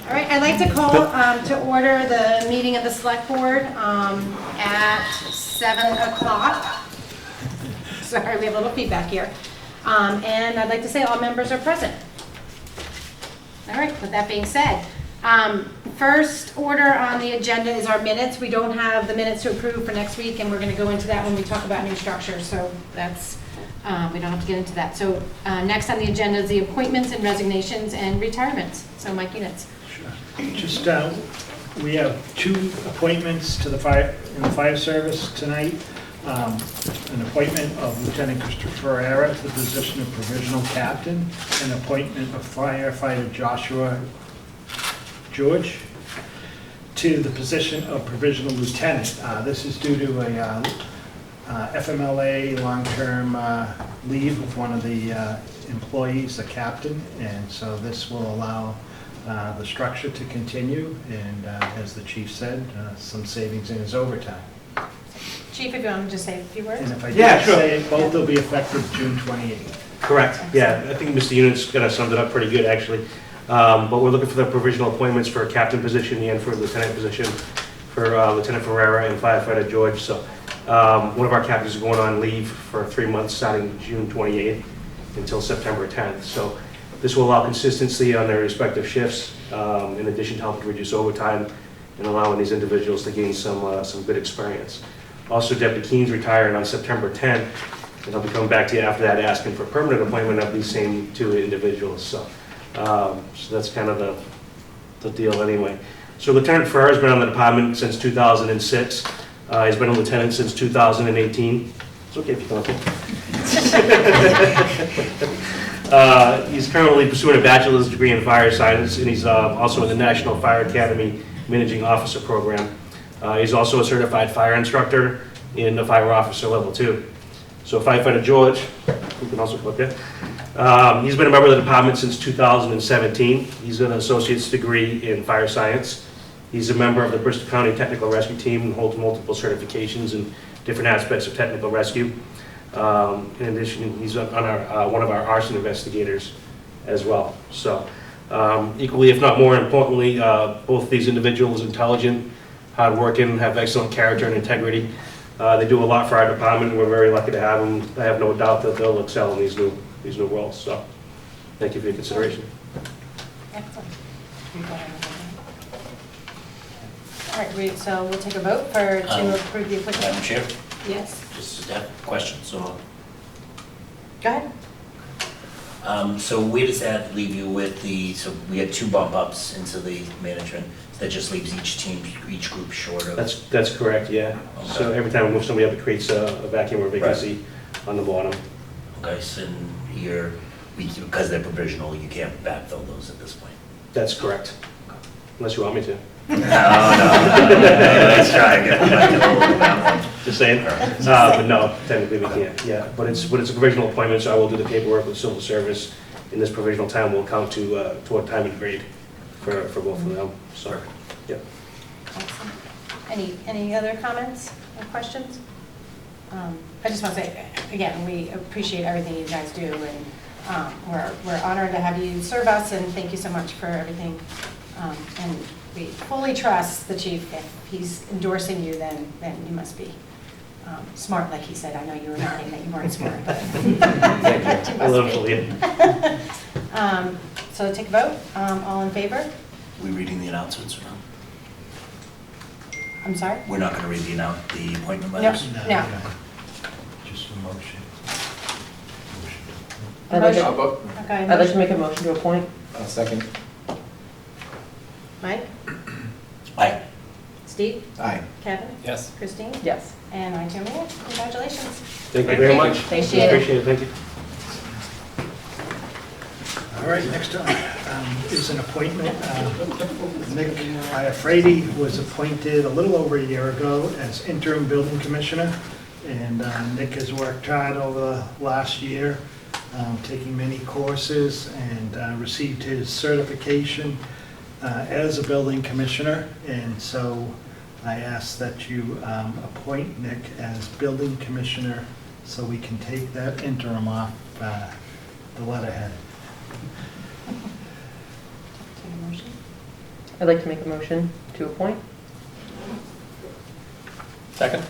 All right, I'd like to call to order the meeting of the Select Board at 7 o'clock. Sorry, we have a little feedback here. And I'd like to say all members are present. All right, with that being said, first order on the agenda is our minutes. We don't have the minutes to approve for next week, and we're going to go into that when we talk about new structures. So that's, we don't have to get into that. So next on the agenda is the appointments and resignations and retirements. So Mike Units. Just, we have two appointments to the fire service tonight. An appointment of Lieutenant Christopher Ferrar to the position of provisional captain, and appointment of firefighter Joshua George to the position of provisional lieutenant. This is due to a FMLA long-term leave of one of the employees, the captain, and so this will allow the structure to continue, and as the chief said, some savings in his overtime. Chief, if you want to just say a few words. And if I did say it, both will be effective June 28th. Correct, yeah, I think Mr. Unit's kind of summed it up pretty good, actually. But we're looking for the provisional appointments for a captain position and for a lieutenant position for Lieutenant Ferrar and firefighter George. So one of our captains is going on leave for 3 months starting June 28th until September 10th. So this will allow consistency on their respective shifts, in addition to helping reduce overtime and allowing these individuals to gain some good experience. Also, Deputy Keen's retiring on September 10th, and I'll be coming back to you after that asking for permanent appointment of these same two individuals. So that's kind of the deal anyway. So Lieutenant Ferrar has been on the department since 2006. He's been a lieutenant since 2018. It's okay if you come up here. He's currently pursuing a bachelor's degree in fire science, and he's also in the National Fire Academy Managing Officer Program. He's also a certified fire instructor in the fire officer level 2. So firefighter George, who can also come up here, he's been a member of the department since 2017. He's got an associate's degree in fire science. He's a member of the Bristol County Technical Rescue Team and holds multiple certifications in different aspects of technical rescue. In addition, he's on one of our arson investigators as well. So equally, if not more importantly, both these individuals intelligent, hardworking, have excellent character and integrity. They do a lot for our department. We're very lucky to have them. I have no doubt that they'll excel in these new roles. So thank you for your consideration. Excellent. All right, so we'll take a vote to approve the appointment. Madam Chair, Yes. just a question. So, Go ahead. so where does that leave you with so we had 2 bump ups into the management. That just leaves each group short of. That's correct. Yeah. Okay. So every time we move somebody up, it creates a vacuum or vacancy on the bottom. Okay, so because they're provisional, you can't backfill those at this point. That's correct. Unless you want me to. No. Let's try again. Just saying. But no, technically we can't. Yeah, but it's a provisional appointment, so I will do the paperwork with civil service. In this provisional time will count toward time and grade for both of them. So, yeah. Awesome. Any other comments or questions? I just want to say again, we appreciate everything you guys do, and we're honored to have you serve us, and thank you so much for everything. And we fully trust the chief. If he's endorsing you, then you must be smart, like he said. I know you were nodding that you weren't smart, but Thank you. I love to so take a vote. All in favor? Are we reading the announcements or no? I'm sorry? We're not going to read the appointment letters? No. Just a motion. Okay. I'd like to make a motion to appoint. Second. Mike? Aye. Steve? Aye. Kevin? Yes. Christine? Yes. And I too, Mayor. Congratulations. Thank you very much. Appreciate it. Appreciate it. Thank you. All right, next up is an appointment. Nick Iafredi was appointed a little over a year ago as interim building commissioner, and Nick has worked hard over the last year, taking many courses, and received his certification as a building commissioner, and so I ask that you appoint Nick as building commissioner so we can take that interim off the letterhead. Take a motion. I'd like to make a motion to appoint. Second?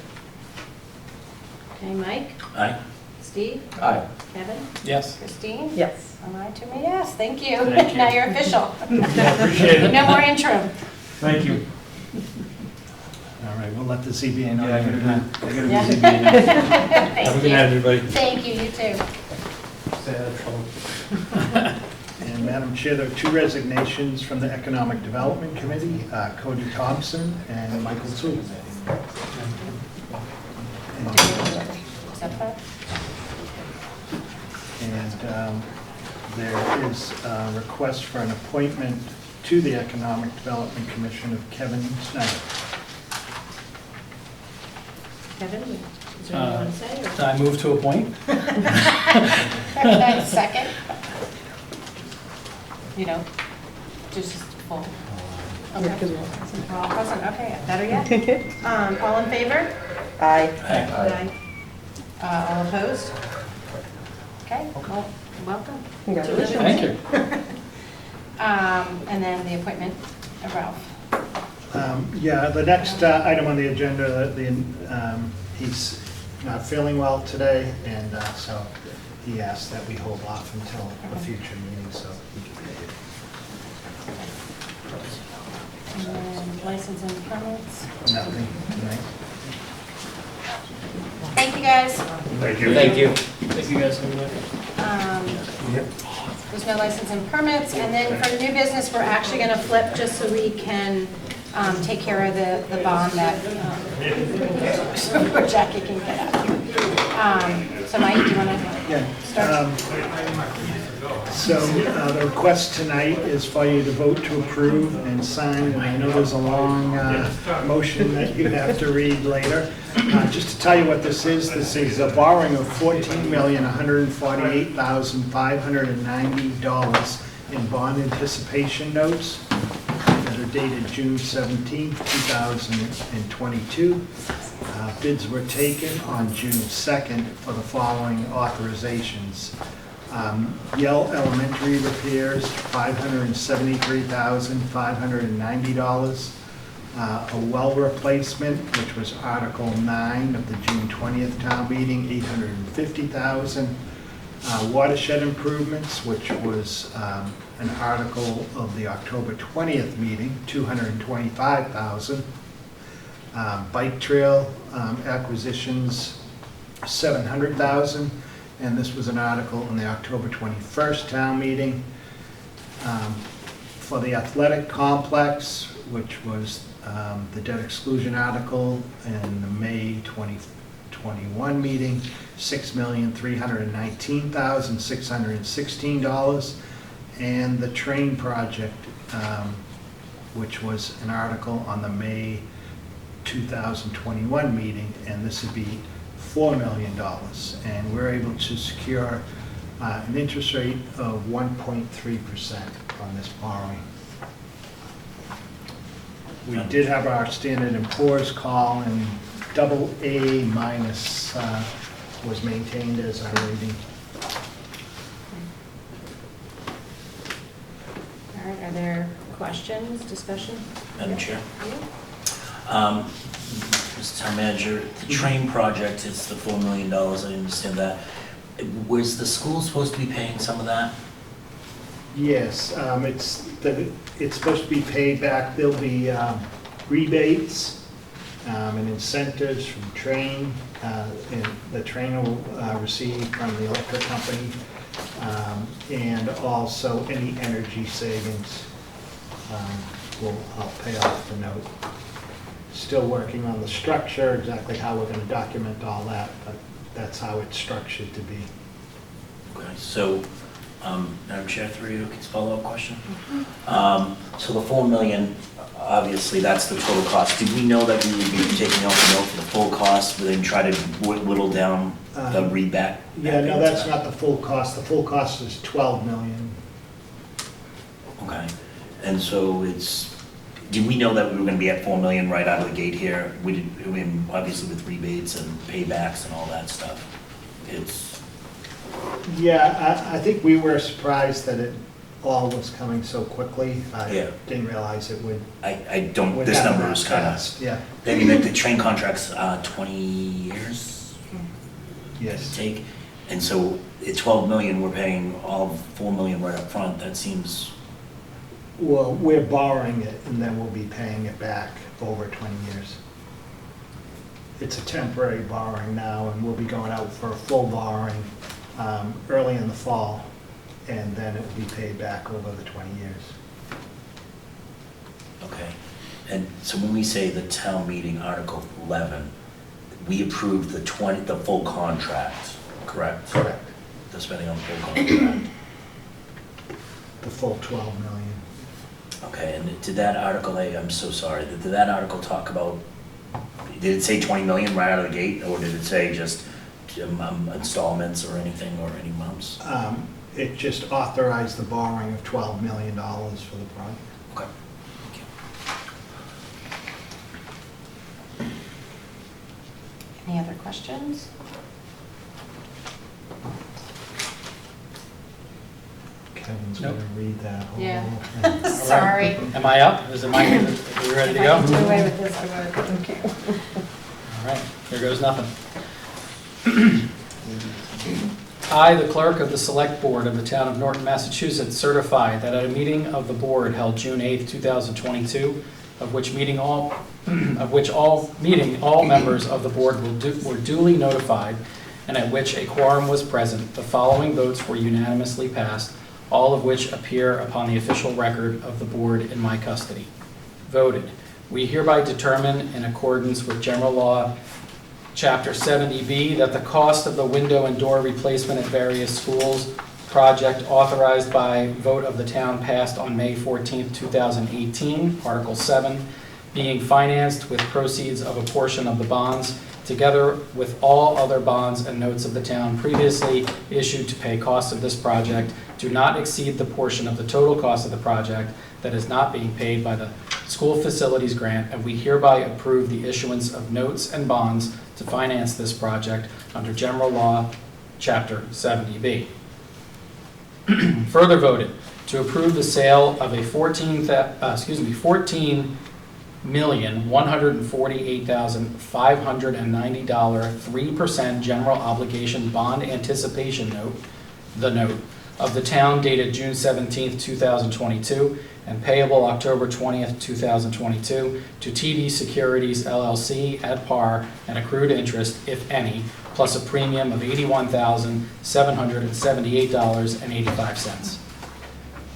Okay, Mike, Aye? Steve, Aye. Kevin, Yes. Christine? Yes. Am I to me? Yes, thank you. Thank you. Now you're official. Appreciate it. No more interim. Thank you. All right, we'll let the ZBA know. Yeah, I you're gotta gonna- be Yeah. ZBA now. Have a Thank good night, you. everybody. Thank you, you too. Stay out of trouble. And Madam Chair, there are two resignations from the Economic Development Committee, Cody Thompson and Michael Tsu. Accept that? And there is a request for an appointment to the Economic Development Commission of Kevin Snyder. Kevin, is there anything you want to say? or- I move to appoint. Second? You know, just full. Yeah, 'cause Okay. we're all present. We're all present, okay, better yet. All in favor? Aye. Aye. All opposed? Okay, well, welcome. Congratulations. Thank you. And then the appointment of Ralph. Yeah, the next item on the agenda, he's not feeling well today, and so he asked that we hold off until a future meeting, so he can be here. And then license and permits. Nothing tonight. Thank you, guys. Thank you. Thank you. Thank you guys. There's no license and permits, and then for the new business, we're actually gonna flip just so we can take care of the bond that so Jackie can get out. So Mike, do you wanna Yeah. start? So the request tonight is for you to vote to approve and sign, and I know there's a long motion that you have to read later. Just to tell you what this is a borrowing of $14,148,590 in bond anticipation notes that are dated June 17, 2022. Bids were taken on June 2nd for the following authorizations. Yale Elementary repairs, $573,590. A well replacement, which was Article 9 of the June 20th town meeting, $850,000. Watershed Improvements, which was an article of the October 20th meeting, $225,000. Bike trail acquisitions, $700,000. And this was an article in the October 21st town meeting. For the athletic complex, which was the debt exclusion article in the May 2021 meeting, $6,319,616. And the train project, which was an article on the May 2021 meeting, and this would be $4 million, and we're able to secure an interest rate of 1.3% on this borrowing. We did have our Standard & Poor's call, and AA- was maintained as our rating. All right, are there questions, discussion? Madam Chair? Yeah. Mr. Town Manager, the train project is the $4 million, I understand that. Was the school supposed to be paying some of that? Yes, it's supposed to be paid back. There'll be rebates and incentives from train, and the train will receive from the electric company, and also any energy savings will help pay off the note. Still working on the structure, exactly how we're going to document all that, but that's how it's structured to be. Okay, so, Madam Chair, through you, can follow-up question? So the $4 million, obviously, that's the total cost. Did we know that we would be taking out the note for the full cost, and then try to whittle down the rebate? Yeah, no, that's not the full cost. The full cost is $12 million. Okay, and so did we know that we were gonna be at $4 million right out of the gate here? We did, I mean, obviously with rebates and paybacks and all that stuff. Yeah, I think we were surprised that it all was coming so quickly. I Yeah. didn't realize it would. I don't, would this happen number that is kind of, fast. Yeah, I mean, the train contract's 20 years, yes. take, and so at 12 million, we're paying all 4 million right up front. That seems, Well, we're borrowing it, and then we'll be paying it back over 20 years. It's a temporary borrowing now, and we'll be going out for a full borrowing early in the fall, and then it will be paid back over the 20 years. okay. And so when we say the town meeting, Article 11, we approved the full contract, correct? Correct. The spending on the full contract. The full 12 million. Okay, and did that article, I'm so sorry, did that article talk about, did it say 20 million right out of the gate, or did it say just installments or anything, or any amounts? It just authorized the borrowing of $12 million for the project. Okay, thank you. Any other questions? Kevin's Nope. gonna read that whole Yeah. thing. Sorry. Am I up? Is it my, are we ready to If I go? can do away with this, I would. Thank you. All right, here goes nothing. I, the clerk of the Select Board of the Town of Norton, Massachusetts, certify that at a meeting of the board held June 8th, 2022, of which all members of the board were duly notified, and at which a quorum was present, the following votes were unanimously passed, all of which appear upon the official record of the board in my custody. Voted. We hereby determine, in accordance with General Law, Chapter 70B, that the cost of the window and door replacement at various schools project authorized by vote of the town passed on May 14th, 2018, Article 7, being financed with proceeds of a portion of the bonds, together with all other bonds and notes of the town previously issued to pay costs of this project, do not exceed the portion of the total cost of the project that is not being paid by the school facilities grant, and we hereby approve the issuance of notes and bonds to finance this project under General Law, Chapter 70B. Further voted to approve the sale of a $14,148,590 3% general obligation bond anticipation note, the note, of the town dated June 17th, 2022, and payable October 20th, 2022, to TD Securities LLC at par and accrued interest, if any, plus a premium of $81,778.85.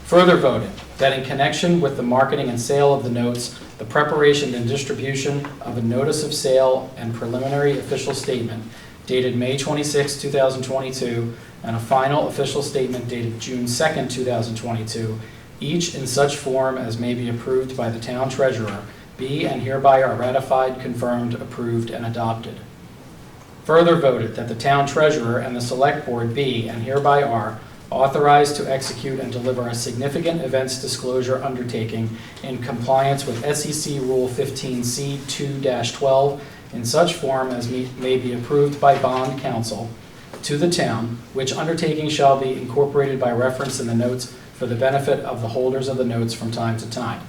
Further voted that in connection with the marketing and sale of the notes, the preparation and distribution of a notice of sale and preliminary official statement dated May 26, 2022, and a final official statement dated June 2nd, 2022, each in such form as may be approved by the town treasurer, be and hereby are ratified, confirmed, approved, and adopted. Further voted that the town treasurer and the select board be and hereby are authorized to execute and deliver a significant events disclosure undertaking in compliance with SEC Rule 15C 2-12 in such form as may be approved by bond counsel to the town, which undertaking shall be incorporated by reference in the notes for the benefit of the holders of the notes from time to time.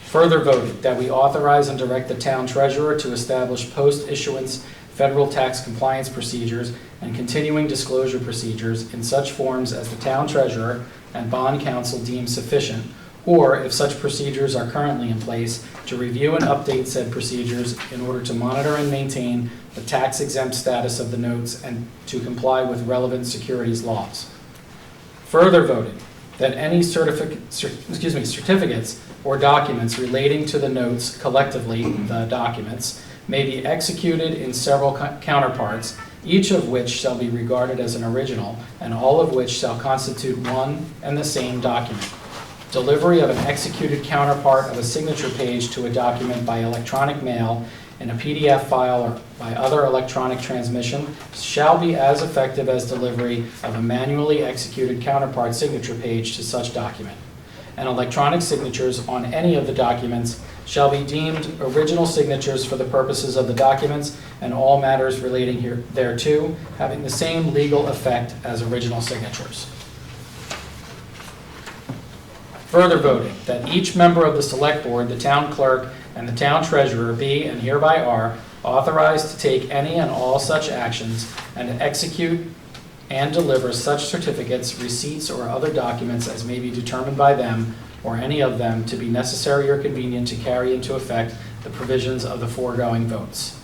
Further voted that we authorize and direct the town treasurer to establish post-issuance federal tax compliance procedures and continuing disclosure procedures in such forms as the town treasurer and bond counsel deem sufficient, or if such procedures are currently in place, to review and update said procedures in order to monitor and maintain the tax-exempt status of the notes and to comply with relevant securities laws. Further voted that any certificates or documents relating to the notes, collectively the documents, may be executed in several counterparts, each of which shall be regarded as an original, and all of which shall constitute one and the same document. Delivery of an executed counterpart of a signature page to a document by electronic mail in a PDF file or by other electronic transmission shall be as effective as delivery of a manually executed counterpart signature page to such document. And electronic signatures on any of the documents shall be deemed original signatures for the purposes of the documents and all matters relating thereto, having the same legal effect as original signatures. Further voting, that each member of the Select Board, the town clerk, and the town treasurer be and hereby are authorized to take any and all such actions and to execute and deliver such certificates, receipts, or other documents as may be determined by them or any of them to be necessary or convenient to carry into effect the provisions of the foregoing votes.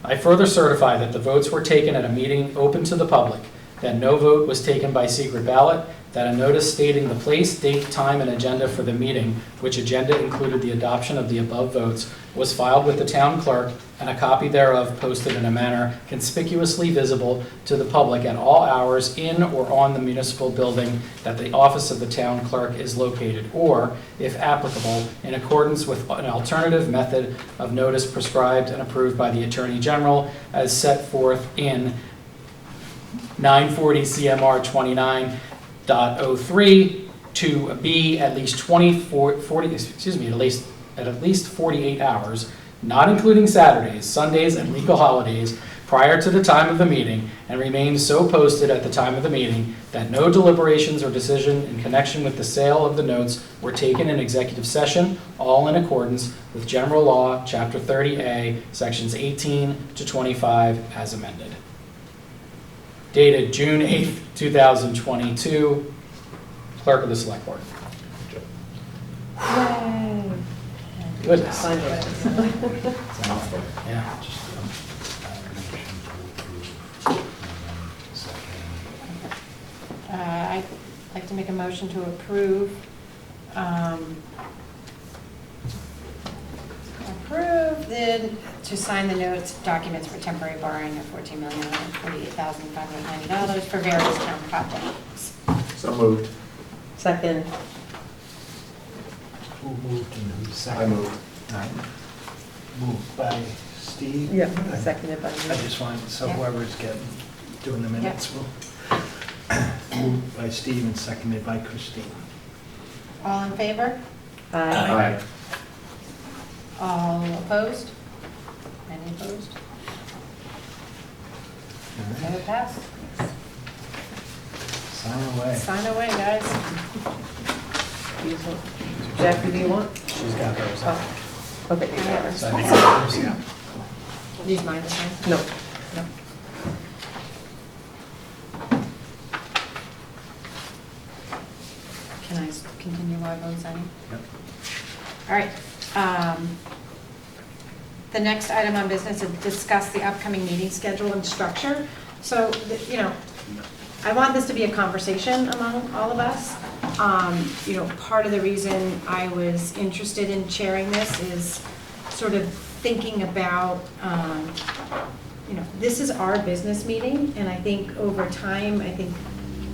I further certify that the votes were taken at a meeting open to the public, that no vote was taken by secret ballot, that a notice stating the place, date, time, and agenda for the meeting, which agenda included the adoption of the above votes, was filed with the town clerk, and a copy thereof posted in a manner conspicuously visible to the public at all hours in or on the municipal building that the office of the town clerk is located, or, if applicable, in accordance with an alternative method of notice prescribed and approved by the Attorney General as set forth in 940 CMR 29.03 to be at least 48 hours, not including Saturdays, Sundays, and legal holidays prior to the time of the meeting, and remain so posted at the time of the meeting that no deliberations or decision in connection with the sale of the notes were taken in executive session, all in accordance with General Law, Chapter 30A, Sections 18 to 25, as amended. Dated June 8th, 2022, Clerk of the Select Board. Yay. Goodness. Signed it. Yeah. I'd like to make a motion to approve, to sign the notes, documents for temporary borrowing of $14,148,590 for various town projects. So moved. Second. Who moved and who I seconded? moved. Moved by Steve? Yeah, seconded by I me. just want, so Yeah. whoever's doing the minutes will. Moved by Steve and seconded by Christine. All in favor? Aye. All opposed? Any opposed? All So right, it passed. sign away. Sign away, guys. Jackie, do you want? She's got those. Oh. Okay, you got it. So I think that's yours. Use mine to sign? No. No. Can I continue while I'm signing? Yep. All right. The next item on business is discuss the upcoming meeting schedule and structure. So, I want this to be a conversation among all of us. Part of the reason I was interested in chairing this is sort of thinking about, this is our business meeting, and I think over time,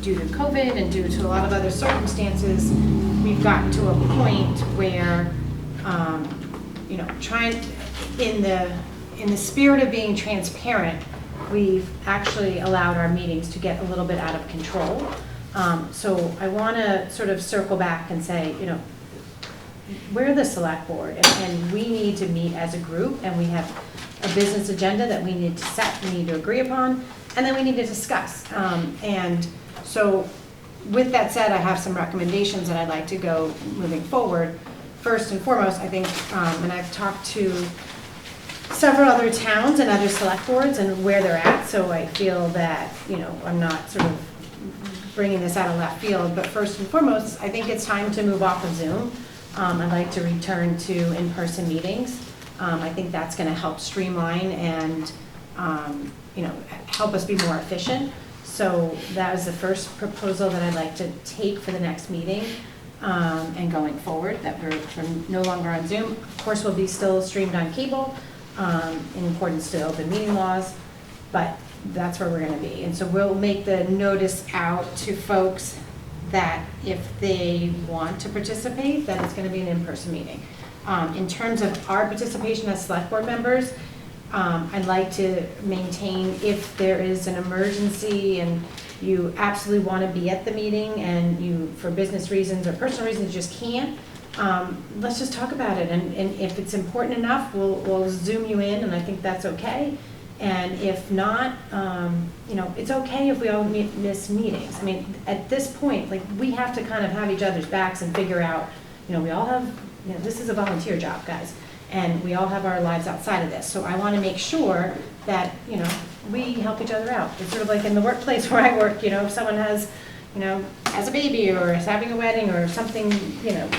due to COVID and due to a lot of other circumstances, we've gotten to a point where, in the spirit of being transparent, we've actually allowed our meetings to get a little bit out of control. So I want to sort of circle back and say, we're the select board, and we need to meet as a group, and we have a business agenda that we need to set, we need to agree upon, and then we need to discuss. And so with that said, I have some recommendations that I'd like to go moving forward. First and foremost, I think, and I've talked to several other towns and other select boards and where they're at, so I feel that, I'm not sort of bringing this out of left field, but first and foremost, I think it's time to move off of Zoom. I'd like to return to in-person meetings. I think that's going to help streamline and, help us be more efficient. So that is the first proposal that I'd like to take for the next meeting and going forward, that we're no longer on Zoom. Of course, we'll be still streamed on cable in accordance to open meeting laws, but that's where we're going to be. And so we'll make the notice out to folks that if they want to participate, that it's going to be an in-person meeting. In terms of our participation as select board members, I'd like to maintain, if there is an emergency and you absolutely want to be at the meeting and you, for business reasons or personal reasons, just can't, let's just talk about it. And if it's important enough, we'll Zoom you in, and I think that's okay. And if not, you know, it's okay if we all miss meetings. I mean, at this point, like, we have to kind of have each other's backs and figure out, you know, we all have, you know, this is a volunteer job, guys, and we all have our lives outside of this. So I want to make sure that, you know, we help each other out. It's sort of like in the workplace where I work, you know, if someone has, you know, has a baby or is having a wedding or something, you know,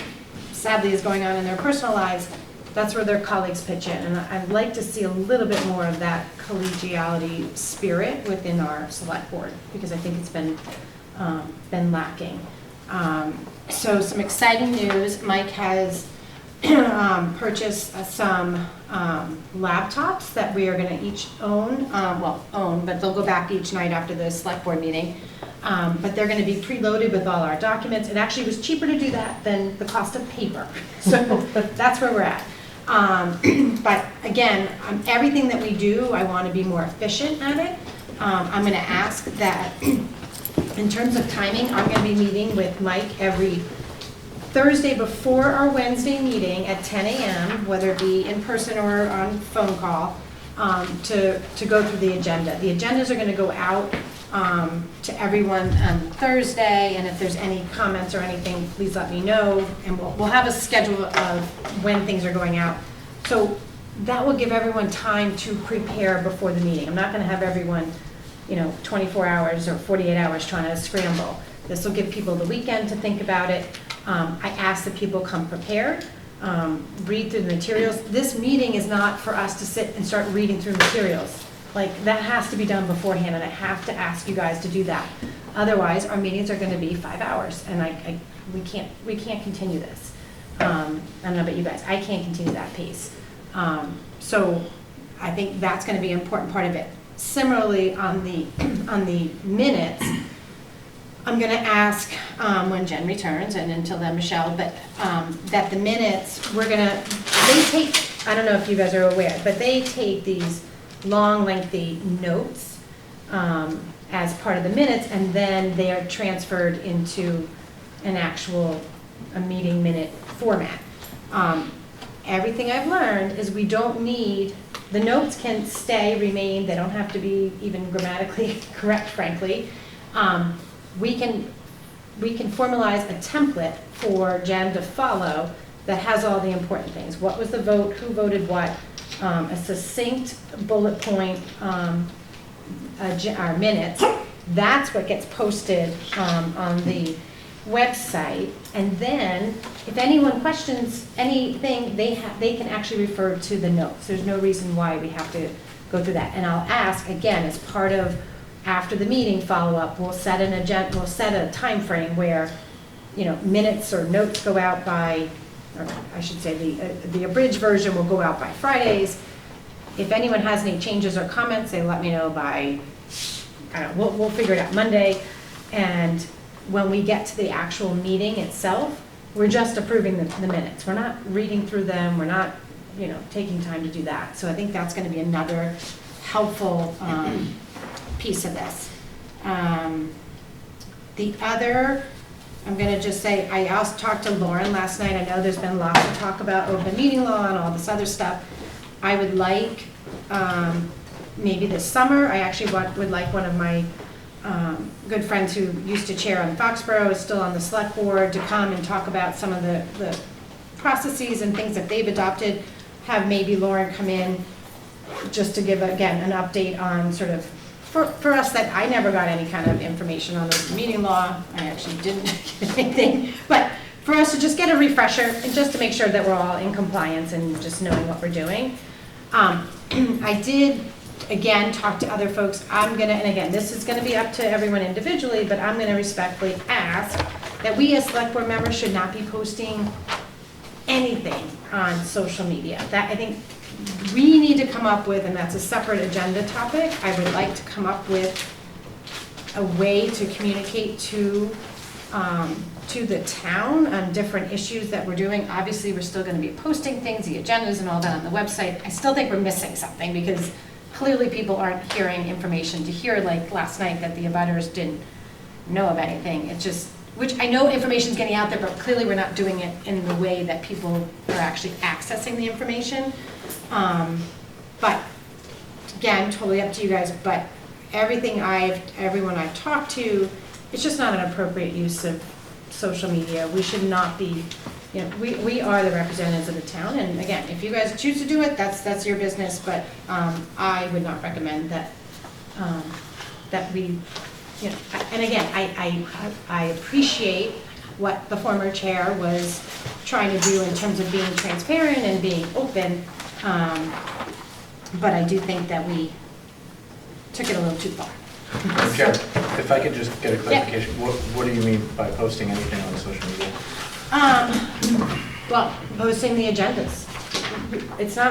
sadly is going on in their personal lives, that's where their colleagues pitch in. And I'd like to see a little bit more of that collegiality spirit within our select board, because I think it's been lacking. So some exciting news. Mike has purchased some laptops that we are going to each own, but they'll go back each night after the select board meeting. But they're going to be preloaded with all our documents. It actually was cheaper to do that than the cost of paper. So that's where we're at. But again, everything that we do, I want to be more efficient at it. I'm going to ask that in terms of timing, I'm going to be meeting with Mike every Thursday before our Wednesday meeting at 10 a.m., whether it be in person or on phone call, to go through the agenda. The agendas are going to go out to everyone on Thursday, and if there's any comments or anything, please let me know, and we'll have a schedule of when things are going out. So that will give everyone time to prepare before the meeting. I'm not going to have everyone, you know, 24 hours or 48 hours trying to scramble. This will give people the weekend to think about it. I ask that people come prepared, read through the materials. This meeting is not for us to sit and start reading through materials. Like, that has to be done beforehand, and I have to ask you guys to do that. Otherwise, our meetings are going to be 5 hours, and we can't continue this. I don't know about you guys, I can't continue that pace. So I think that's going to be an important part of it. Similarly, on the minutes, I'm going to ask when Jen returns, and until then, Michelle, but that the minutes, they take, I don't know if you guys are aware, but they take these long, lengthy notes as part of the minutes, and then they are transferred into an actual meeting minute format. Everything I've learned is we don't need, the notes can remain, they don't have to be even grammatically correct, frankly. We can formalize a template for Jen to follow that has all the important things. What was the vote, who voted what, a succinct bullet point, our minutes. That's what gets posted on the website. And then, if anyone questions anything, they can actually refer to the notes. There's no reason why we have to go through that. And I'll ask, again, as part of after the meeting follow-up, we'll set a time frame where, you know, minutes or notes go out by, or I should say the abridged version will go out by Fridays. If anyone has any changes or comments, they let me know by, I don't know, we'll figure it out Monday. And when we get to the actual meeting itself, we're just approving the minutes. We're not reading through them. We're not, you know, taking time to do that. So I think that's going to be another helpful piece of this. The other, I'm going to just say, I also talked to Lauren last night. I know there's been lots of talk about open meeting law and all this other stuff. I would like, maybe this summer, I actually would like one of my good friends who used to chair on Foxborough, is still on the select board, to come and talk about some of the processes and things that they've adopted. Have maybe Lauren come in just to give, again, an update on sort of, for us, that I never got any kind of information on the meeting law. I actually didn't get anything. But for us to just get a refresher and just to make sure that we're all in compliance and just knowing what we're doing. I did, again, talk to other folks. I'm gonna, and again, this is gonna be up to everyone individually, but I'm gonna respectfully ask that we as select board members should not be posting anything on social media. That, I think, we need to come up with, and that's a separate agenda topic, I would like to come up with a way to communicate to the town on different issues that we're doing. Obviously, we're still going to be posting things, the agendas and all that on the website. I still think we're missing something, because clearly people aren't hearing information to hear, like last night, that the abutters didn't know of anything. It's just, which I know information's getting out there, but clearly we're not doing it in the way that people are actually accessing the information. But again, totally up to you guys, but everyone I've talked to, it's just not an appropriate use of social media. We should not be, we are the representatives of the town, and again, if you guys choose to do it, that's your business, but I would not recommend that, that we, and again, I appreciate what the former chair was trying to do in terms of being transparent and being open, but I do think that we took it a little too far. Madam Chair, if I could just get a clarification, what do you mean by posting anything on social media? Well, posting the agendas. It's not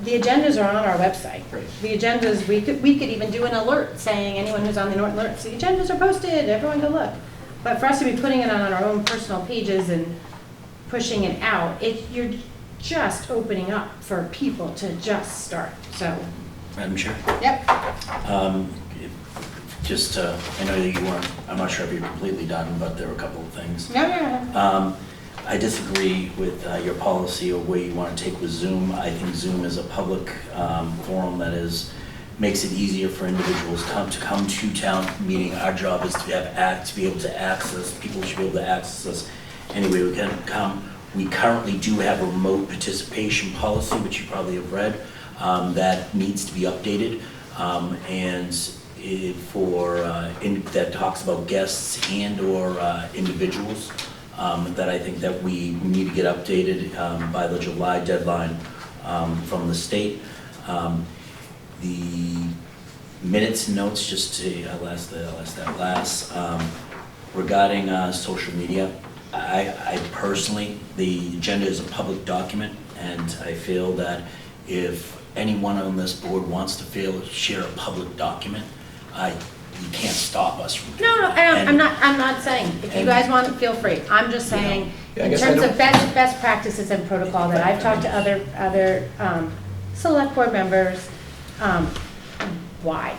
the agendas are on our website. Right. The agendas, we could even do an alert saying anyone who's on the alerts, the agendas are posted, everyone go look. But for us to be putting it on our own personal pages and pushing it out, you're just opening up for people to just start, so. Madam Chair? Yep. Just, I know that you weren't, I'm not sure if you're completely done, but there were a couple of things. No. I disagree with your policy or where you want to take with Zoom. I think Zoom is a public forum that makes it easier for individuals to come to town meeting. Our job is to be able to access, people should be able to access us any way we can come. We currently do have a remote participation policy, which you probably have read, that needs to be updated. That talks about guests and or individuals, that I think that we need to get updated by the July deadline from the state. The minutes and notes, just to, I'll ask that last, regarding social media, I personally, the agenda is a public document, and I feel that if anyone on this board wants to share a public document, you can't stop us from doing No, that. I'm not saying, if you guys want, feel free. I'm just saying, Yeah, I in guess I terms of don't- best practices and protocol that I've talked to other select board members, why,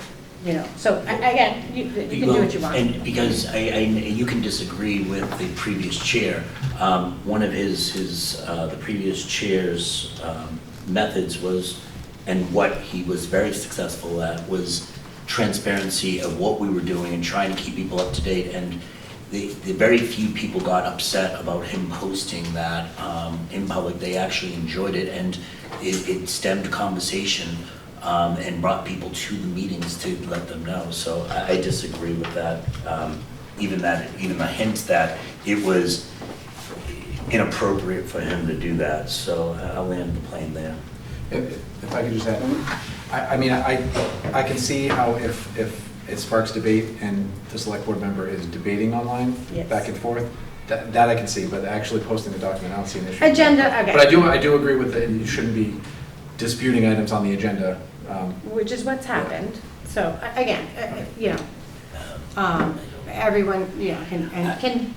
So again, you can do what you want. And because you can disagree with the previous chair. One of the previous chair's methods was, and what he was very successful at, was transparency of what we were doing and trying to keep people up to date. And the very few people got upset about him posting that in public. They actually enjoyed it, and it stemmed conversation and brought people to the meetings to let them know. So I disagree with that. Even the hint that it was inappropriate for him to do that. So I'll land the plane there. If I could just add, I can see how if it sparks debate and the select board member is debating online, Yes. back and forth, that I can see, but actually posting the document, I don't see an issue. Agenda, okay. But I do agree with that, you shouldn't be disputing items on the agenda. Which is what's happened. So again, everyone,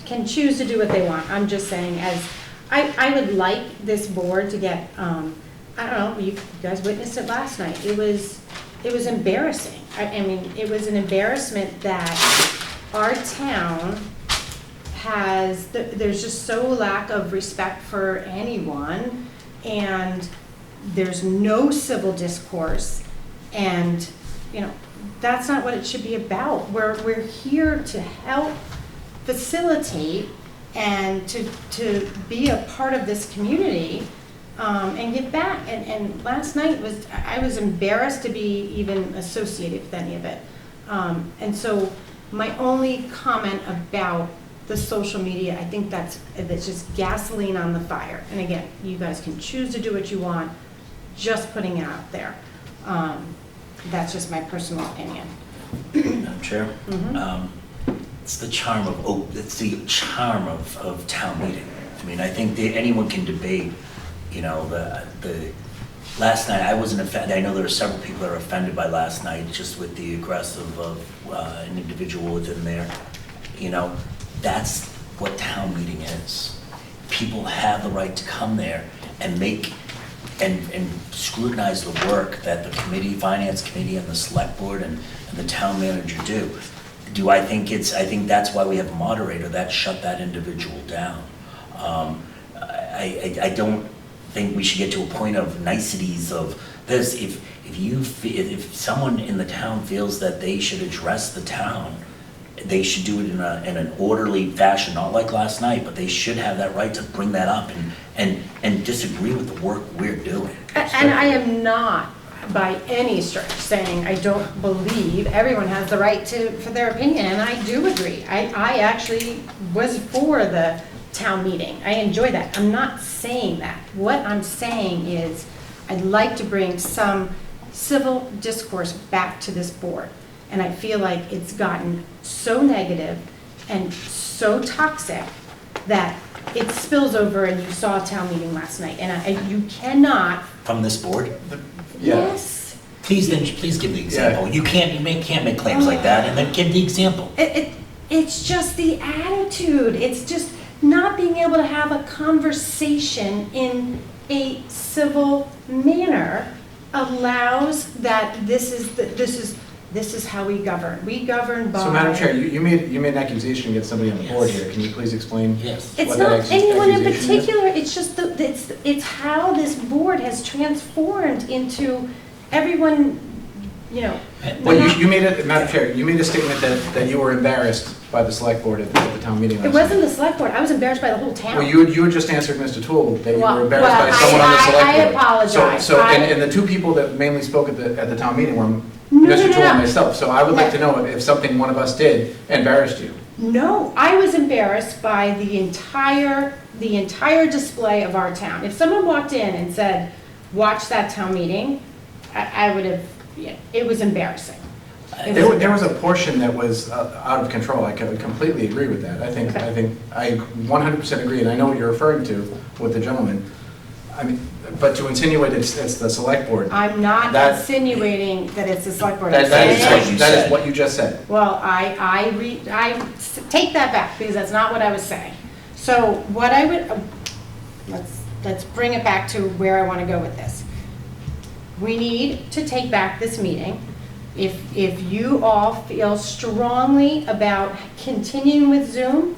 can choose to do what they want. I'm just saying, as I would like this board to get, I don't know, you guys witnessed it last night. It was embarrassing. I mean, it was an embarrassment that our town there's just so lack of respect for anyone, and there's no civil discourse, and that's not what it should be about. We're here to help facilitate and to be a part of this community, and give back. And last night I was embarrassed to be even associated with any of it. And so my only comment about the social media, I think that's just gasoline on the fire. And again, you guys can choose to do what you want, just putting it out there. That's just my personal opinion. Madam Chair? Mhm. It's the charm of town meeting. I mean, I think anyone can debate, the last night, I wasn't offended. I know there were several people that are offended by last night, just with the aggressive of an individual within there. That's what town meeting is. People have the right to come there and make and scrutinize the work that the finance committee and the select board and the town manager do. I think that's why we have a moderator that shut that individual down. I don't think we should get to a point of niceties of this. If someone in the town feels that they should address the town, they should do it in an orderly fashion, not like last night, but they should have that right to bring that up and disagree with the work we're doing. And I am not by any stretch saying I don't believe everyone has the right for their opinion, and I do agree. I actually was for the town meeting. I enjoy that. I'm not saying that. What I'm saying is I'd like to bring some civil discourse back to this board. And I feel like it's gotten so negative and so toxic that it spills over, and you saw a town meeting last night, and you cannot. From this board? Yeah. Yes. Please give the example. You can't make claims like that, and then give the example. It's just the attitude. It's just not being able to have a conversation in a civil manner allows that this is how we govern. We govern by. So Madam Chair, you made an accusation against somebody on the board here. Can you please explain? Yes. It's what not that anyone in accusation is? particular, it's just, it's how this board has transformed into everyone, you know. Well, you made it, Madam Chair, you made a statement that you were embarrassed by the select board at the town meeting last It night. wasn't the select board, I was embarrassed by the whole town. Well, you had just answered Mr. Toole that you Well, were embarrassed by well, someone on the select board. I apologize. And the two people that mainly spoke at the town meeting were No, Mr. no, Toole no. and myself. So I would like to know if something one of us did embarrassed you. No, I was embarrassed by the entire display of our town. If someone walked in and said, watch that town meeting, I would have, yeah, it was embarrassing. There was a portion that was out of control. I completely agree with that. I think I 100% agree, and I know what you're referring to with the gentleman. I mean, but to insinuate it's the select board. I'm not That- insinuating that it's the select board. That I'm saying- is what you just said. Well, I take that back, because that's not what I was saying. So what I would, let's bring it back to where I want to go with this. We need to take back this meeting. If you all feel strongly about continuing with Zoom,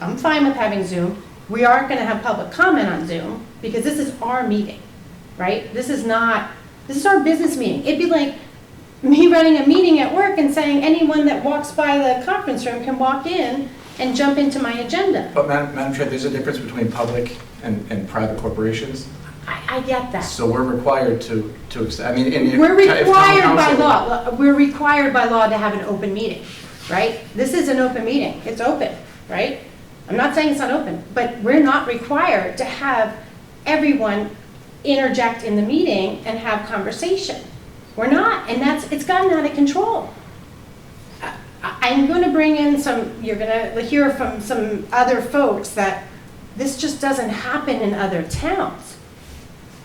I'm fine with having Zoom. We aren't going to have public comment on Zoom, because this is our meeting, right? This is our business meeting. It'd be like me running a meeting at work and saying anyone that walks by the conference room can walk in and jump into my agenda. But Madam Chair, there's a difference between public and private corporations. I get that. So we're required to I mean, if We're if town required by council- law, to have an open meeting, right? This is an open meeting, it's open, right? I'm not saying it's not open, but we're not required to have everyone interject in the meeting and have conversation. We're not, and it's gotten out of control. I'm going to bring in you're going to hear from some other folks that this just doesn't happen in other towns.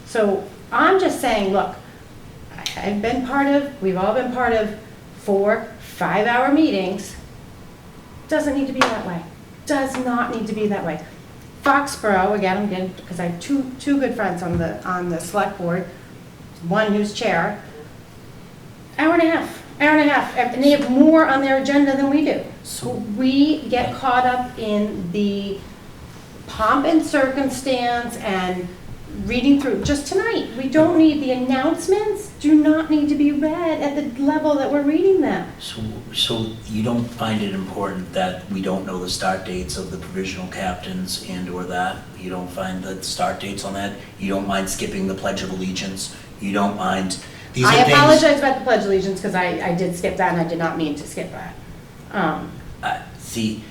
So I'm just saying, look, we've all been part of 4 5-hour meetings. Doesn't need to be that way. Does not need to be that way. Foxborough, again, because I have two good friends on the select board, one who's chair, hour and a half, and they have more on their agenda than we do. So we get caught up in the pomp and circumstance and reading through. Just tonight, we don't need the announcements, do not need to be read at the level that we're reading them. So you don't find it important that we don't know the start dates of the provisional captains and/or that? You don't find the start dates on that? You don't mind skipping the Pledge of Allegiance? You don't mind, these are I things... apologize about the Pledge of Allegiance, because I did skip that, and I did not mean to skip that. See,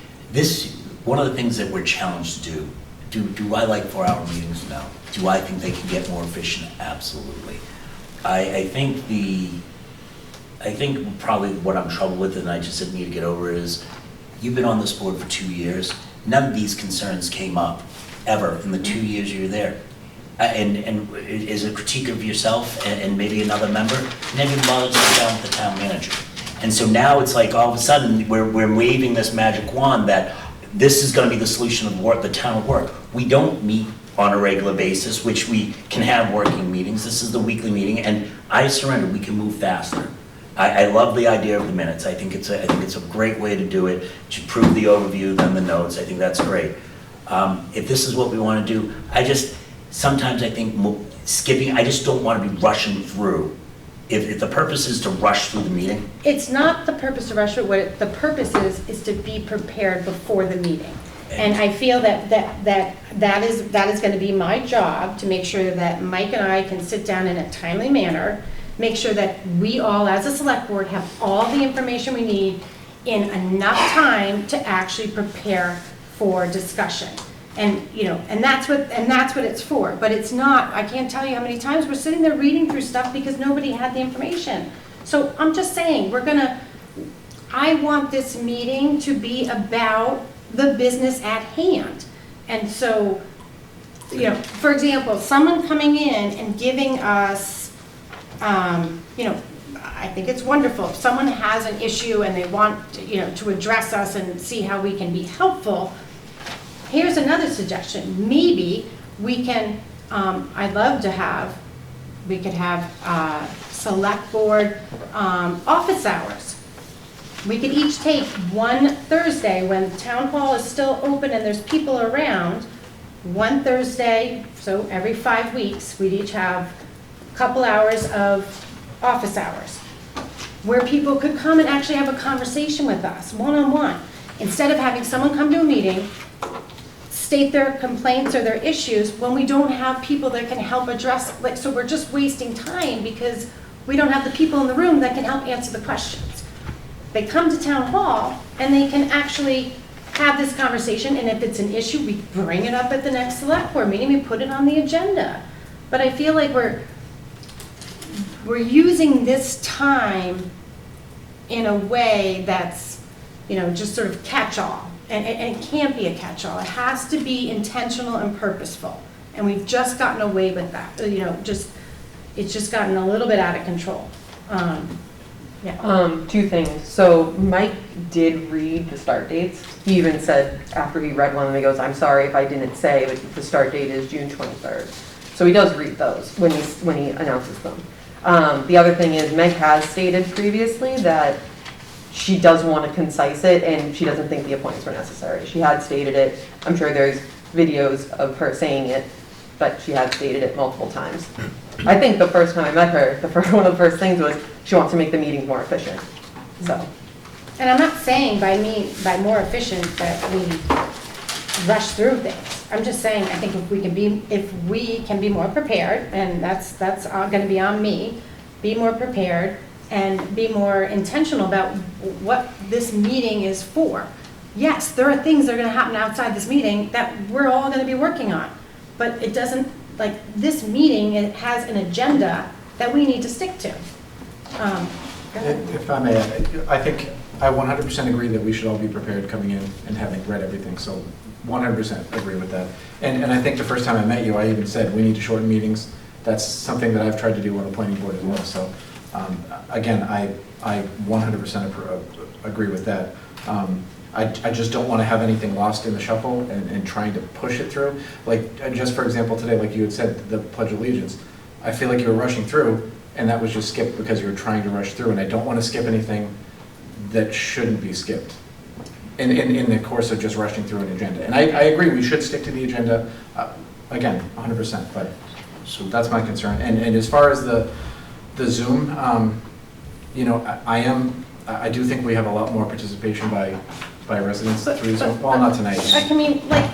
one of the things that we're challenged to do I like 4-hour meetings? No. Do I think they can get more efficient? Absolutely. I think probably what I'm troubled with, and I just need to get over, is you've been on this board for 2 years. None of these concerns came up ever in the 2 years you were there. And is a critique of yourself and maybe another member, never even bothered to sit down with the town manager. And so now it's like all of a sudden we're waving this magic wand that this is going to be the solution of the town work. We don't meet on a regular basis, which we can have working meetings. This is the weekly meeting, and I surrender. We can move faster. I love the idea of the minutes. I think it's a great way to do it, to prove the overview, then the notes. I think that's great. If this is what we want to do, sometimes I think skipping, I just don't want to be rushing through. If the purpose is to rush through the meeting, It's not the purpose to rush it, what the purpose is to be prepared before the meeting. And I feel that is gonna be my job, to make sure that Mike and I can sit down in a timely manner, make sure that we all, as a select board, have all the information we need in enough time to actually prepare for discussion. And, and that's what it's for. But it's not, I can't tell you how many times we're sitting there reading through stuff because nobody had the information. So I'm just saying, I want this meeting to be about the business at hand. And so, for example, someone coming in and giving us, I think it's wonderful. If someone has an issue and they want, to address us and see how we can be helpful, here's another suggestion. Maybe we can, I'd love to have, we could have SelectBoard office hours. We could each take one Thursday when the town hall is still open and there's people around, one Thursday, so every 5 weeks, we'd each have a couple hours of office hours, where people could come and actually have a conversation with us, one-on-one. Instead of having someone come to a meeting, state their complaints or their issues, when we don't have people that can help address, so we're just wasting time because we don't have the people in the room that can help answer the questions. They come to town hall and they can actually have this conversation, and if it's an issue, we bring it up at the next select board meeting, we put it on the agenda. But I feel like we're using this time in a way that's, just sort of catch-all. And it can't be a catch-all. It has to be intentional and purposeful. And we've just gotten away with that. It's just gotten a little bit out of control. Yeah. Two things. So Mike did read the start dates. He even said after he read one of them, he goes, "I'm sorry if I didn't say, but the start date is June 23rd." So he does read those when he announces them. The other thing is Meg has stated previously that she does want to concise it and she doesn't think the appointments were necessary. She had stated it. I'm sure there's videos of her saying it, but she had stated it multiple times. I think the first time I met her, one of the first things was she wants to make the meetings more efficient. So, And I'm not saying by more efficient that we rush through things. I'm just saying, I think if we can be more prepared, and that's going to be on me, be more prepared and be more intentional about what this meeting is for. Yes, there are things that are going to happen outside this meeting that we're all going to be working on, but it doesn't, like, this meeting, it has an agenda that we need to stick to. Go ahead. If I may, I think I 100% agree that we should all be prepared coming in and having read everything, so 100% agree with that. And I think the first time I met you, I even said we need to shorten meetings. That's something that I've tried to do on the planning board as well. So again, I 100% agree with that. I just don't want to have anything lost in the shuffle and trying to push it through. Like, just for example, today, like you had said, the Pledge of Allegiance, I feel like you were rushing through, and that was just skipped because you were trying to rush through, and I don't want to skip anything that shouldn't be skipped in the course of just rushing through an agenda. And I agree, we should stick to the agenda, again, 100%, but so that's my concern. And as far as the Zoom, I do think we have a lot more participation by residents through Zoom. Well, not tonight. I mean, like,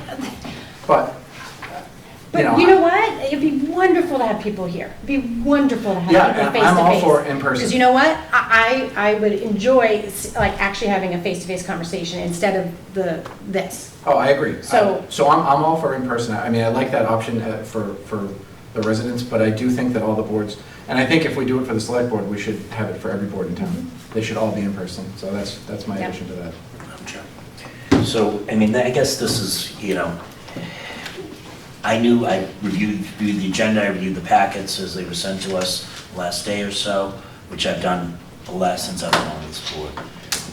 But you know what? It'd be wonderful to have people here. It'd be wonderful to have yeah, people and face-to-face. I'm all for in-person. Because you know what? I would enjoy, like, actually having a face-to-face conversation instead of this. Oh, I agree. So- I'm all for in-person. I mean, I like that option for the residents, but I do think that all the boards, and I think if we do it for the select board, we should have it for every board in town. They should all be in person. So that's my Yeah. addition to that. So, I mean, I guess this is, I reviewed the agenda, I reviewed the packets as they were sent to us last day or so, which I've done since I've been on this board.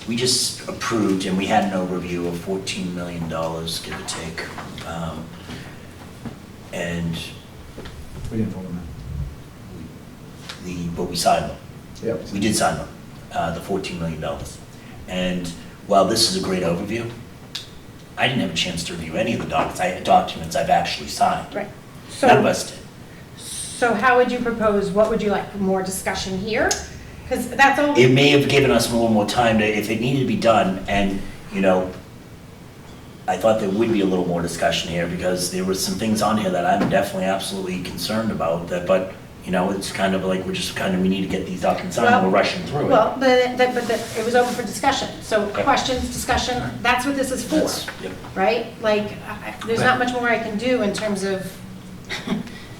We just approved, and we had an overview of $14 million, give or take. And We didn't vote on but we signed them. that. Yeah. We did sign them, the $14 million. And while this is a great overview, I didn't have a chance to review any of the documents I've actually signed. Right. None of us did. So how would you propose, what would you like, more discussion here? Because that's all. It may have given us a little more time to, if it needed to be done, and, you know, I thought there would be a little more discussion here, because there were some things on here that I'm definitely absolutely concerned about, that, but, you know, it's kind of like, we need to get these documents signed, and we're rushing through it. Well, but it was open for discussion, so Okay. questions, discussion, that's what this is for, Yep. right? Like, there's not much more I can do in terms of,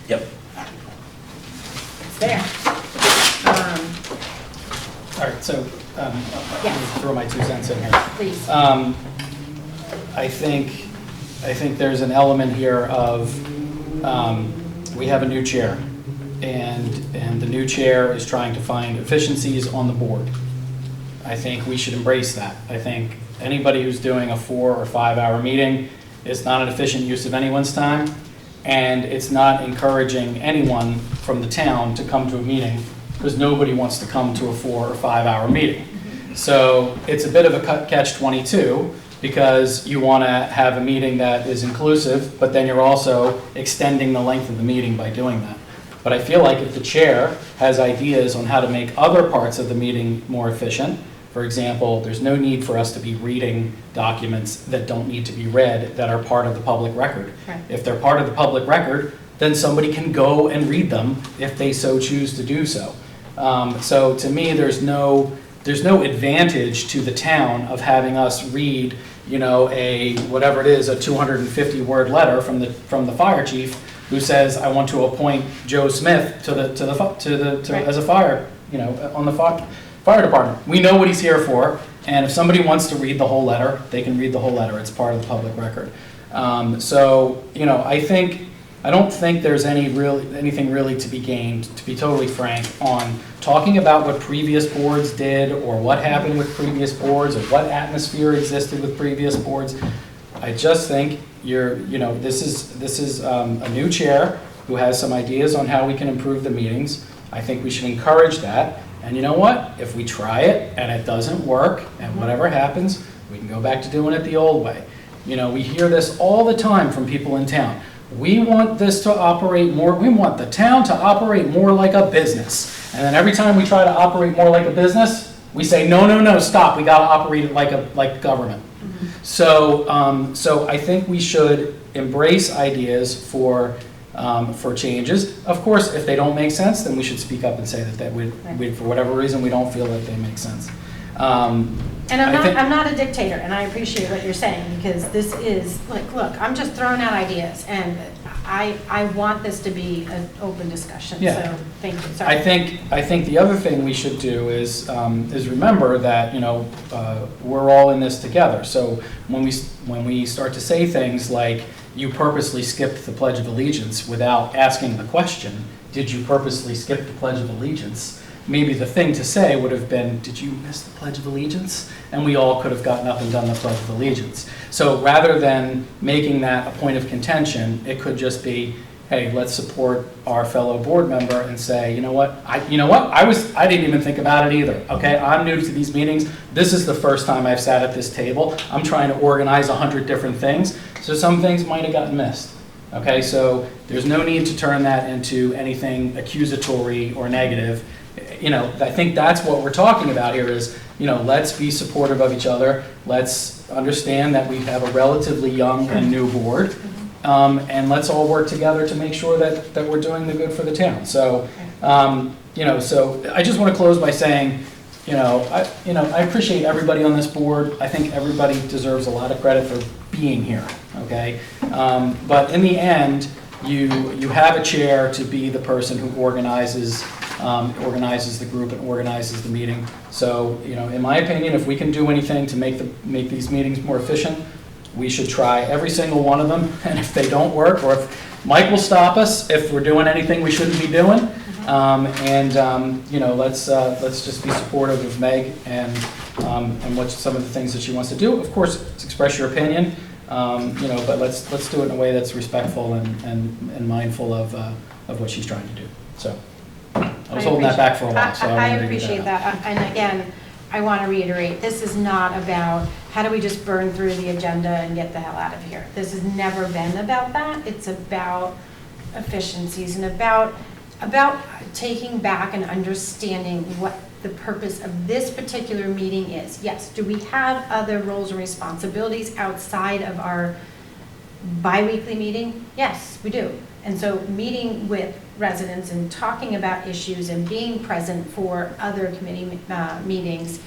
Yep. it's there. All right, so let me Yes. throw my 2 cents in here. Please. I think there's an element here of, we have a new chair, and the new chair is trying to find efficiencies on the board. I think we should embrace that. I think anybody who's doing a 4 or 5 hour meeting is not an efficient use of anyone's time, and it's not encouraging anyone from the town to come to a meeting, because nobody wants to come to a 4 or 5 hour meeting. So it's a bit of a catch-22, because you want to have a meeting that is inclusive, but then you're also extending the length of the meeting by doing that. But I feel like if the chair has ideas on how to make other parts of the meeting more efficient, for example, there's no need for us to be reading documents that don't need to be read that are part of the public record. Right. If they're part of the public record, then somebody can go and read them if they so choose to do so. So to me, there's no advantage to the town of having us read, you know, a 250-word letter from the fire chief who says, I want to appoint Joe Smith as a fire, you know, on the fire department. We know what he's here for, and if somebody wants to read the whole letter, they can read the whole letter. It's part of the public record. So, you know, I don't think there's anything really to be gained, to be totally frank, on talking about what previous boards did, or what happened with previous boards, or what atmosphere existed with previous boards. I just think this is a new chair who has some ideas on how we can improve the meetings. I think we should encourage that. And you know what? If we try it and it doesn't work, and whatever happens, we can go back to doing it the old way. You know, we hear this all the time from people in town. We want this to operate more, we want the town to operate more like a business. And then every time we try to operate more like a business, we say, no, stop, we gotta operate it like government. So I think we should embrace ideas for changes. Of course, if they don't make sense, then we should speak up and say that we, for whatever reason, we don't feel that they make sense. And I'm not a dictator, and I appreciate what you're saying, because this is, like, look, I'm just throwing out ideas, and I want this to be an open discussion, Yeah. so thank you. Sorry. I think the other thing we should do is remember that, you know, we're all in this together. So when we start to say things like, you purposely skipped the Pledge of Allegiance without asking the question, did you purposely skip the Pledge of Allegiance? Maybe the thing to say would have been, did you miss the Pledge of Allegiance? And we all could have gotten up and done the Pledge of Allegiance. So rather than making that a point of contention, it could just be, hey, let's support our fellow board member and say, you know what, I didn't even think about it either, okay? I'm new to these meetings. This is the first time I've sat at this table. I'm trying to organize 100 different things, so some things might have gotten missed, okay? So there's no need to turn that into anything accusatory or negative. You know, I think that's what we're talking about here is, you know, let's be supportive of each other. Let's understand that we have a relatively young and new board. And let's all work together to make sure that we're doing the good for the town. So, you know, so I just want to close by saying, I appreciate everybody on this board. I think everybody deserves a lot of credit for being here, okay? But in the end, you have a chair to be the person who organizes the group and organizes the meeting. So, you know, in my opinion, if we can do anything to make these meetings more efficient, we should try every single one of them. And if they don't work, or if Mike will stop us if we're doing anything we shouldn't be doing, you know, let's just be supportive of Meg and what some of the things that she wants to do. Of course, express your opinion, you know, but let's do it in a way that's respectful and mindful of what she's trying to do. So I was holding that back for a while. So I wanted to get appreciate out. that. And again, I want to reiterate, this is not about how do we just burn through the agenda and get the hell out of here. This has never been about that. It's about efficiencies and about taking back and understanding what the purpose of this particular meeting is. Yes, do we have other roles and responsibilities outside of our bi-weekly meeting? Yes, we do. And so meeting with residents and talking about issues and being present for other committee meetings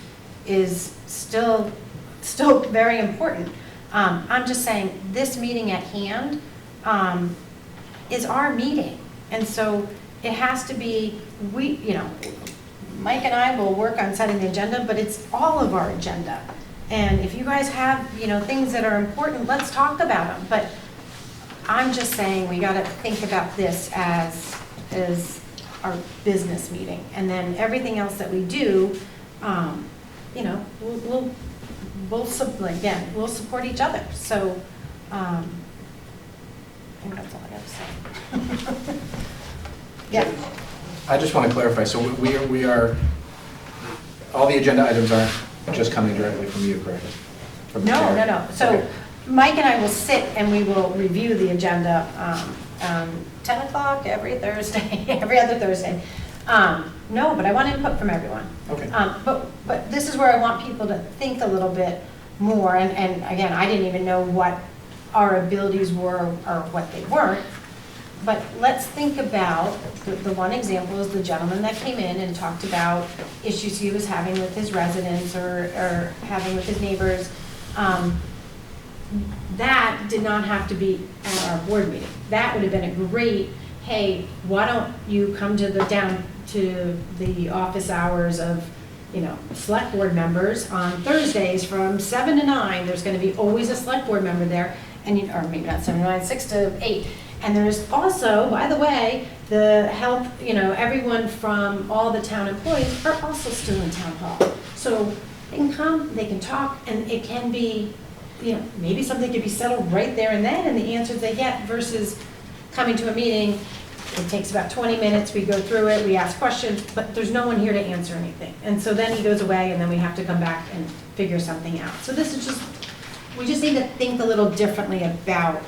is still very important. I'm just saying, this meeting at hand is our meeting. And so it has to be, Mike and I will work on setting the agenda, but it's all of our agenda. And if you guys have, things that are important, let's talk about them. But I'm just saying, we gotta think about this as our business meeting. And then everything else that we do, we'll support each other. So, I think that's all I gotta say. Yeah. I just want to clarify, so we are, all the agenda items aren't just coming directly from you, correct? From the chair? No. So Okay. Mike and I will sit and we will review the agenda 10 o'clock every Thursday, every other Thursday. No, but I want input from everyone. Okay. But this is where I want people to think a little bit more. And again, I didn't even know what our abilities were or what they weren't. But let's think about, the one example is the gentleman that came in and talked about issues he was having with his residents or having with his neighbors. That did not have to be at our board meeting. That would have been a great, hey, why don't you come to the office hours of, select board members on Thursdays from 7 to 9. There's going to be always a select board member there, and or maybe not 7 to 9, 6 to 8. And there's also, by the way, the health, everyone from all the town employees are also still in town hall. So they can come, they can talk, and it can be, maybe something could be settled right there and then, and the answers they get versus coming to a meeting. It takes about 20 minutes, we go through it, we ask questions, but there's no one here to answer anything. And so then he goes away, and then we have to come back and figure something out. So this is we just need to think a little differently about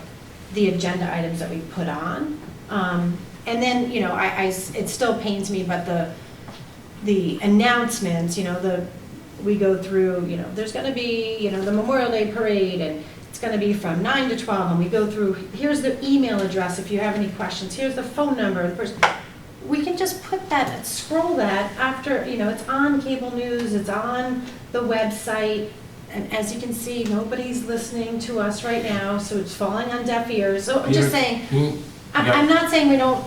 the agenda items that we put on. And then, it still pains me, but the announcements, we go through, there's gonna be, the Memorial Day Parade, and it's gonna be from 9 to 12, and we go through, here's the email address if you have any questions, here's the phone number of the person. We can just put that, scroll that after, it's on cable news, it's on the website. And as you can see, nobody's listening to us right now, so it's falling on deaf ears. So I'm just saying, I'm not saying we don't,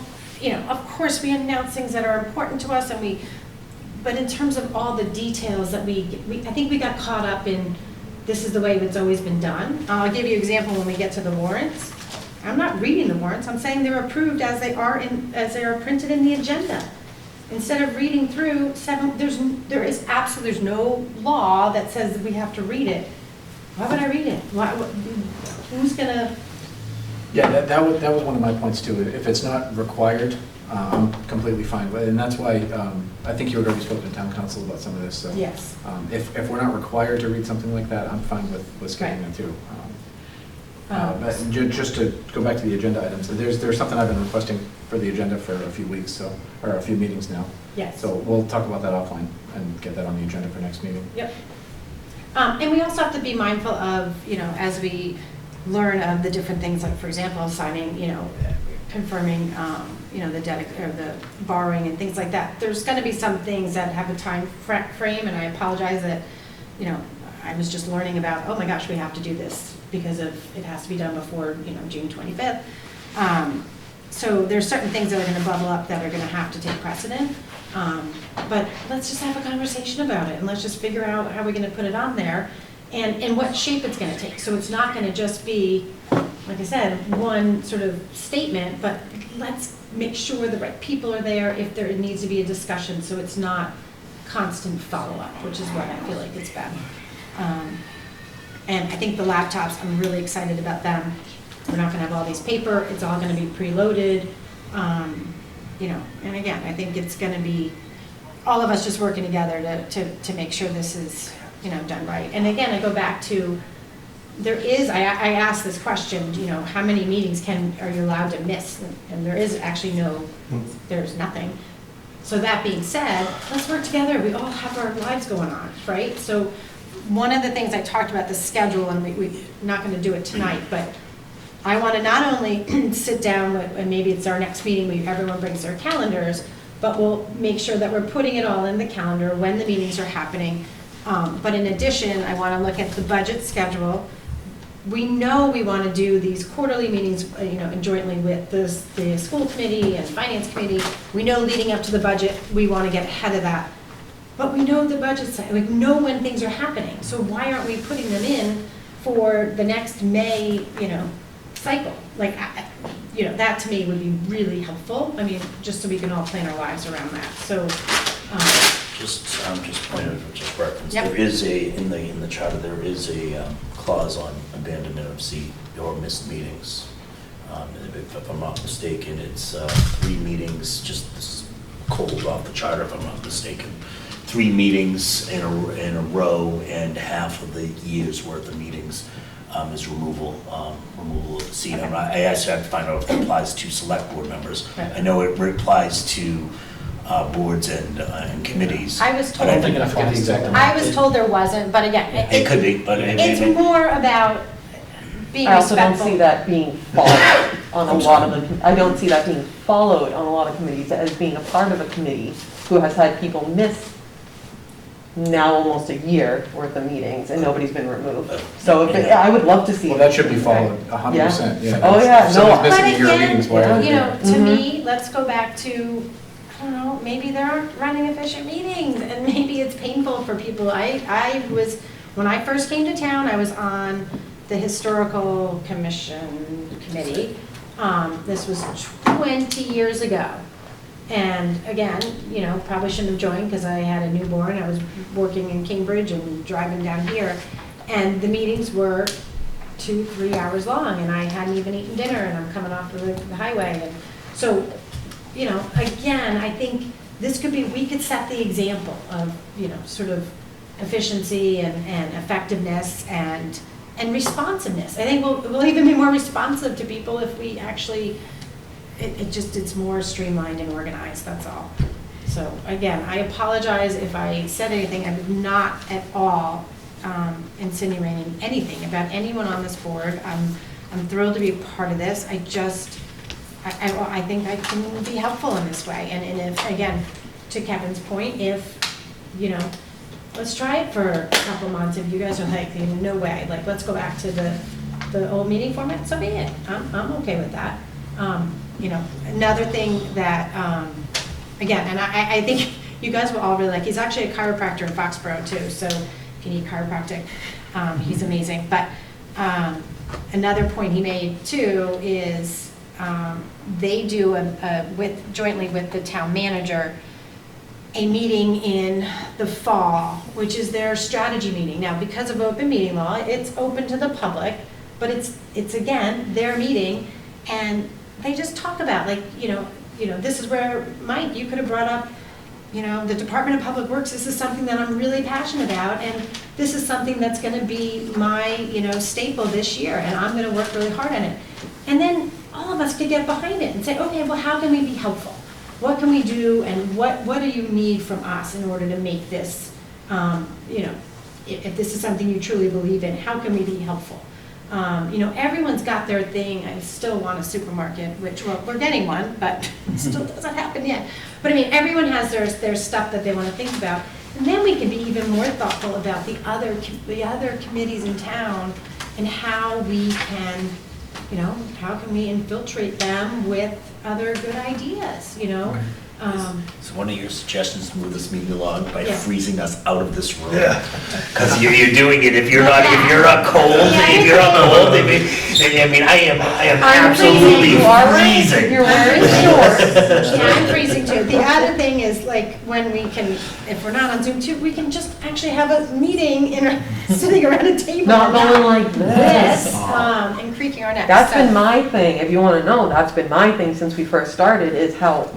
of course we announce things that are important to us, but in terms of all the details that I think we got caught up in, this is the way it's always been done. I'll give you an example when we get to the warrants. I'm not reading the warrants, I'm saying they're approved as they are printed in the agenda. Instead of reading through there's no law that says that we have to read it. Why would I read it? Who's gonna? Yeah, that was one of my points too. If it's not required, I'm completely fine with it. And that's why I think you had already spoken to town council about some of this. So Yes. If we're not required to read something like that, I'm fine with skipping it too. But just to go back to the agenda items, there's something I've been requesting for the agenda for a few weeks, or a few meetings now. Yes. So we'll talk about that offline and get that on the agenda for next meeting. Yep. And we also have to be mindful of, as we learn of the different things, like for example, signing, confirming, the debt or the borrowing and things like that. There's going to be some things that have a time frame, and I apologize that, I was just learning about, oh my gosh, we have to do this because it has to be done before, June 25th. So there's certain things that are going to bubble up that are going to have to take precedent. But let's just have a conversation about it, and let's just figure out how we're going to put it on there and what shape it's going to take. So it's not going to just be, like I said, one sort of statement, but let's make sure the right people are there if there needs to be a discussion, so it's not constant follow-up, which is what I feel like it's been. And I think the laptops, I'm really excited about them. We're not going to have all these paper. It's all going to be preloaded. And again, I think it's going to be all of us just working together to make sure this is, done right. And again, I go back to there is, I asked this question, you know, how many meetings are you allowed to miss? And there is actually there's nothing. So that being said, let's work together. We all have our lives going on, right? So one of the things I talked about the schedule, and we're not going to do it tonight, but I want to not only sit down with, and maybe it's our next meeting where everyone brings their calendars, but we'll make sure that we're putting it all in the calendar when the meetings are happening. But in addition, I want to look at the budget schedule. We know we want to do these quarterly meetings, you know, jointly with the school committee and finance committee. We know leading up to the budget, we want to get ahead of that. But we know the budget's, we know when things are happening. So why aren't we putting them in for the next May, you know, cycle? Like, you know, that to me would be really helpful. I mean, just so we can all plan our lives around that. So, Just point of just reference, Yep. there is in the charter, there is a clause on abandonment of seat or missed meetings. If I'm not mistaken, it's 3 meetings, just this is cold off the charter if I'm not mistaken. 3 meetings in a row and half of the year's worth of meetings is removal of the seat. Okay. I actually have to find out if it applies to select board members. Right. I know it applies to boards and committees. I was but told, I don't think it applies to them. I was told there wasn't, but again, It could be, but it's more about being I also don't respectful. see that being followed on a lot of the, I don't see that being followed on a lot of committees as being a part of a committee who has had people miss now almost a year worth of meetings and nobody's been removed. So if it, I would love to see. Well, that should be followed 100%, yeah. Oh, yeah, If someone's no. missing But a year of again, meetings, why are they you know, there? to me, let's go back to, I don't know, maybe there aren't running efficient meetings, and maybe it's painful for people. When I first came to town, I was on the Historical Commission Committee. This was 20 years ago. And again, you know, probably shouldn't have joined because I had a newborn. I was working in Cambridge and driving down here. And the meetings were 2-3 hours long, and I hadn't even eaten dinner, and I'm coming off of the highway. And so, you know, again, I think this could be, we could set the example of, you know, sort of efficiency and effectiveness and responsiveness. I think we'll even be more responsive to people if we actually, it's more streamlined and organized, that's all. So again, I apologize if I said anything. I was not at all insinuating anything about anyone on this board. I'm thrilled to be a part of this. I think I can be helpful in this way. And if, again, to Kevin's point, if, you know, let's try it for a couple months. If you guys are like, no way, like, let's go back to the old meeting format, so be it. I'm okay with that. You know, another thing that, again, and I think you guys will all really like, he's actually a chiropractor in Foxborough too, so if you need chiropractic, he's amazing. But another point he made too is they do jointly with the town manager, a meeting in the fall, which is their strategy meeting. Now, because of open meeting law, it's open to the public, but it's again, their meeting, and they just talk about, like, you know, this is where, Mike, you could have brought up, you know, the Department of Public Works. This is something that I'm really passionate about, and this is something that's going to be my, you know, staple this year, and I'm going to work really hard on it. And then all of us could get behind it and say, okay, well, how can we be helpful? What can we do, and what do you need from us in order to make this, you know, if this is something you truly believe in, how can we be helpful? You know, everyone's got their thing. I still want a supermarket, which, well, we're getting one, but it still doesn't happen yet. But I mean, everyone has their stuff that they want to think about. And then we can be even more thoughtful about the other committees in town and how we can, you know, how can we infiltrate them with other good ideas, you know? So one of your suggestions to move this meeting along by Yeah. freezing us out of this room. Because you're doing it, if you're not cold, Yeah, if you're not cold, I mean, I am I'm freezing. absolutely You are wearing- freezing. You're wearing shorts. Yeah, I'm freezing too. The other thing is, like, when we can, if we're not on Zoom too, we can just actually have a meeting sitting around a table. Not going like this, this. and creaking our necks. That's So- been my thing, if you want to know, that's been my thing since we first started, is how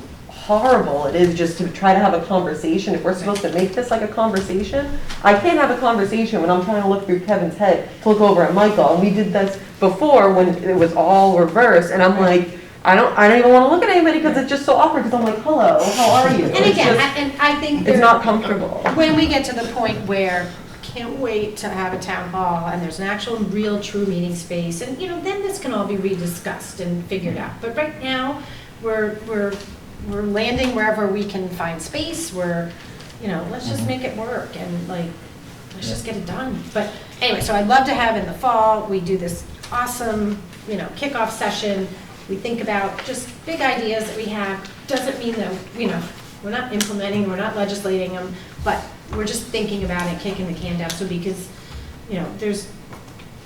horrible it is just to try to have a conversation. If we're supposed to make this like a conversation, I can't have a conversation when I'm trying to look through Kevin's head to look over at Michael. And we did this before when it was all reversed, and I'm like, I don't even want to look at anybody because it's just so awkward, because I'm like, hello, how are you? And It's again, just- and I think it's not comfortable. when we get to the point where can't wait to have a town hall and there's an actual real true meeting space, and then this can all be rediscussed and figured out. But right now, we're landing wherever we can find space. Let's just make it work and let's just get it done. But anyway, so I'd love to have in the fall, we do this awesome, kickoff session. We think about just big ideas that we have. Doesn't mean that, we're not implementing, we're not legislating them, but we're just thinking about it, kicking the can down. So because, there's,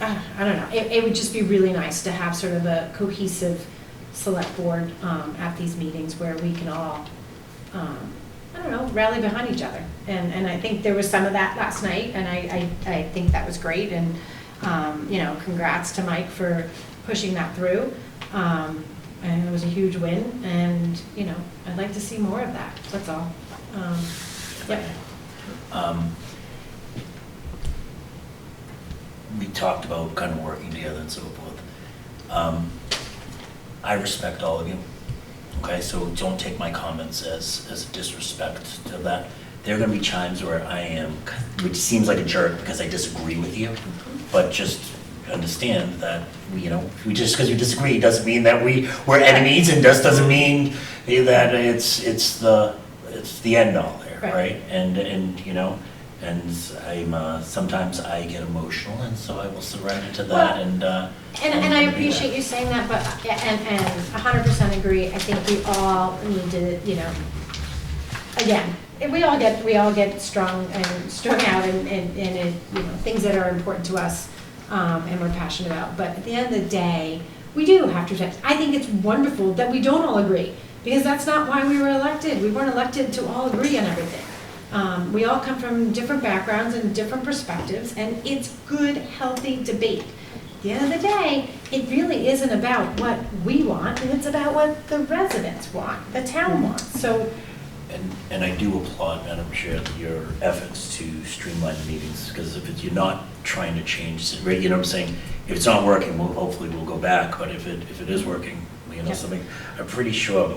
I don't know, it would just be really nice to have sort of a cohesive select board at these meetings where we can all, rally behind each other. And I think there was some of that last night, and I think that was great. And, congrats to Mike for pushing that through. And it was a huge win, and, I'd like to see more of that, that's all. Yep. We talked about kind of working together and so forth. I respect all of you, okay, so don't take my comments as a disrespect to that. There are gonna be times where I am, which seems like a jerk because I disagree with you, but just understand that, we just because we disagree doesn't mean that we're enemies, and just doesn't mean that it's the end all there, right? And I'm sometimes I get emotional, and so I will surrender to that. And I appreciate you saying that, but and 100% agree. I think we all need to, again, we all get strung out and things that are important to us. And we're passionate about. But at the end of the day, we do have to. I think it's wonderful that we don't all agree, because that's not why we were elected. We weren't elected to all agree on everything. We all come from different backgrounds and different perspectives, and it's good, healthy debate. At the end of the day, it really isn't about what we want, and it's about what the residents want, the town wants. So. And I do applaud, Madam Chair, your efforts to streamline the meetings, because if you're not trying to change, what I'm saying, if it's not working, hopefully we'll go back, but if it is working, something, I'm pretty sure that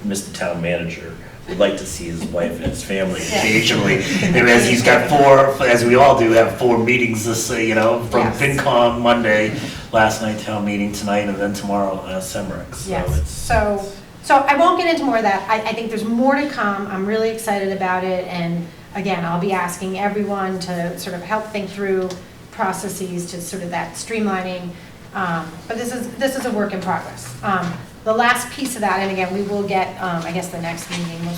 Mr. Town Manager would like to see his wife and his family occasionally, and as he's got as we all do, have 4 meetings this, from FinCom Monday, last night town meeting tonight, and then tomorrow, Semrec. So I won't get into more of that. I think there's more to come. I'm really excited about it. And again, I'll be asking everyone to sort of help think through processes to sort of that streamlining. But this is a work in progress. The last piece of that, and again, we will get, I guess the next meeting,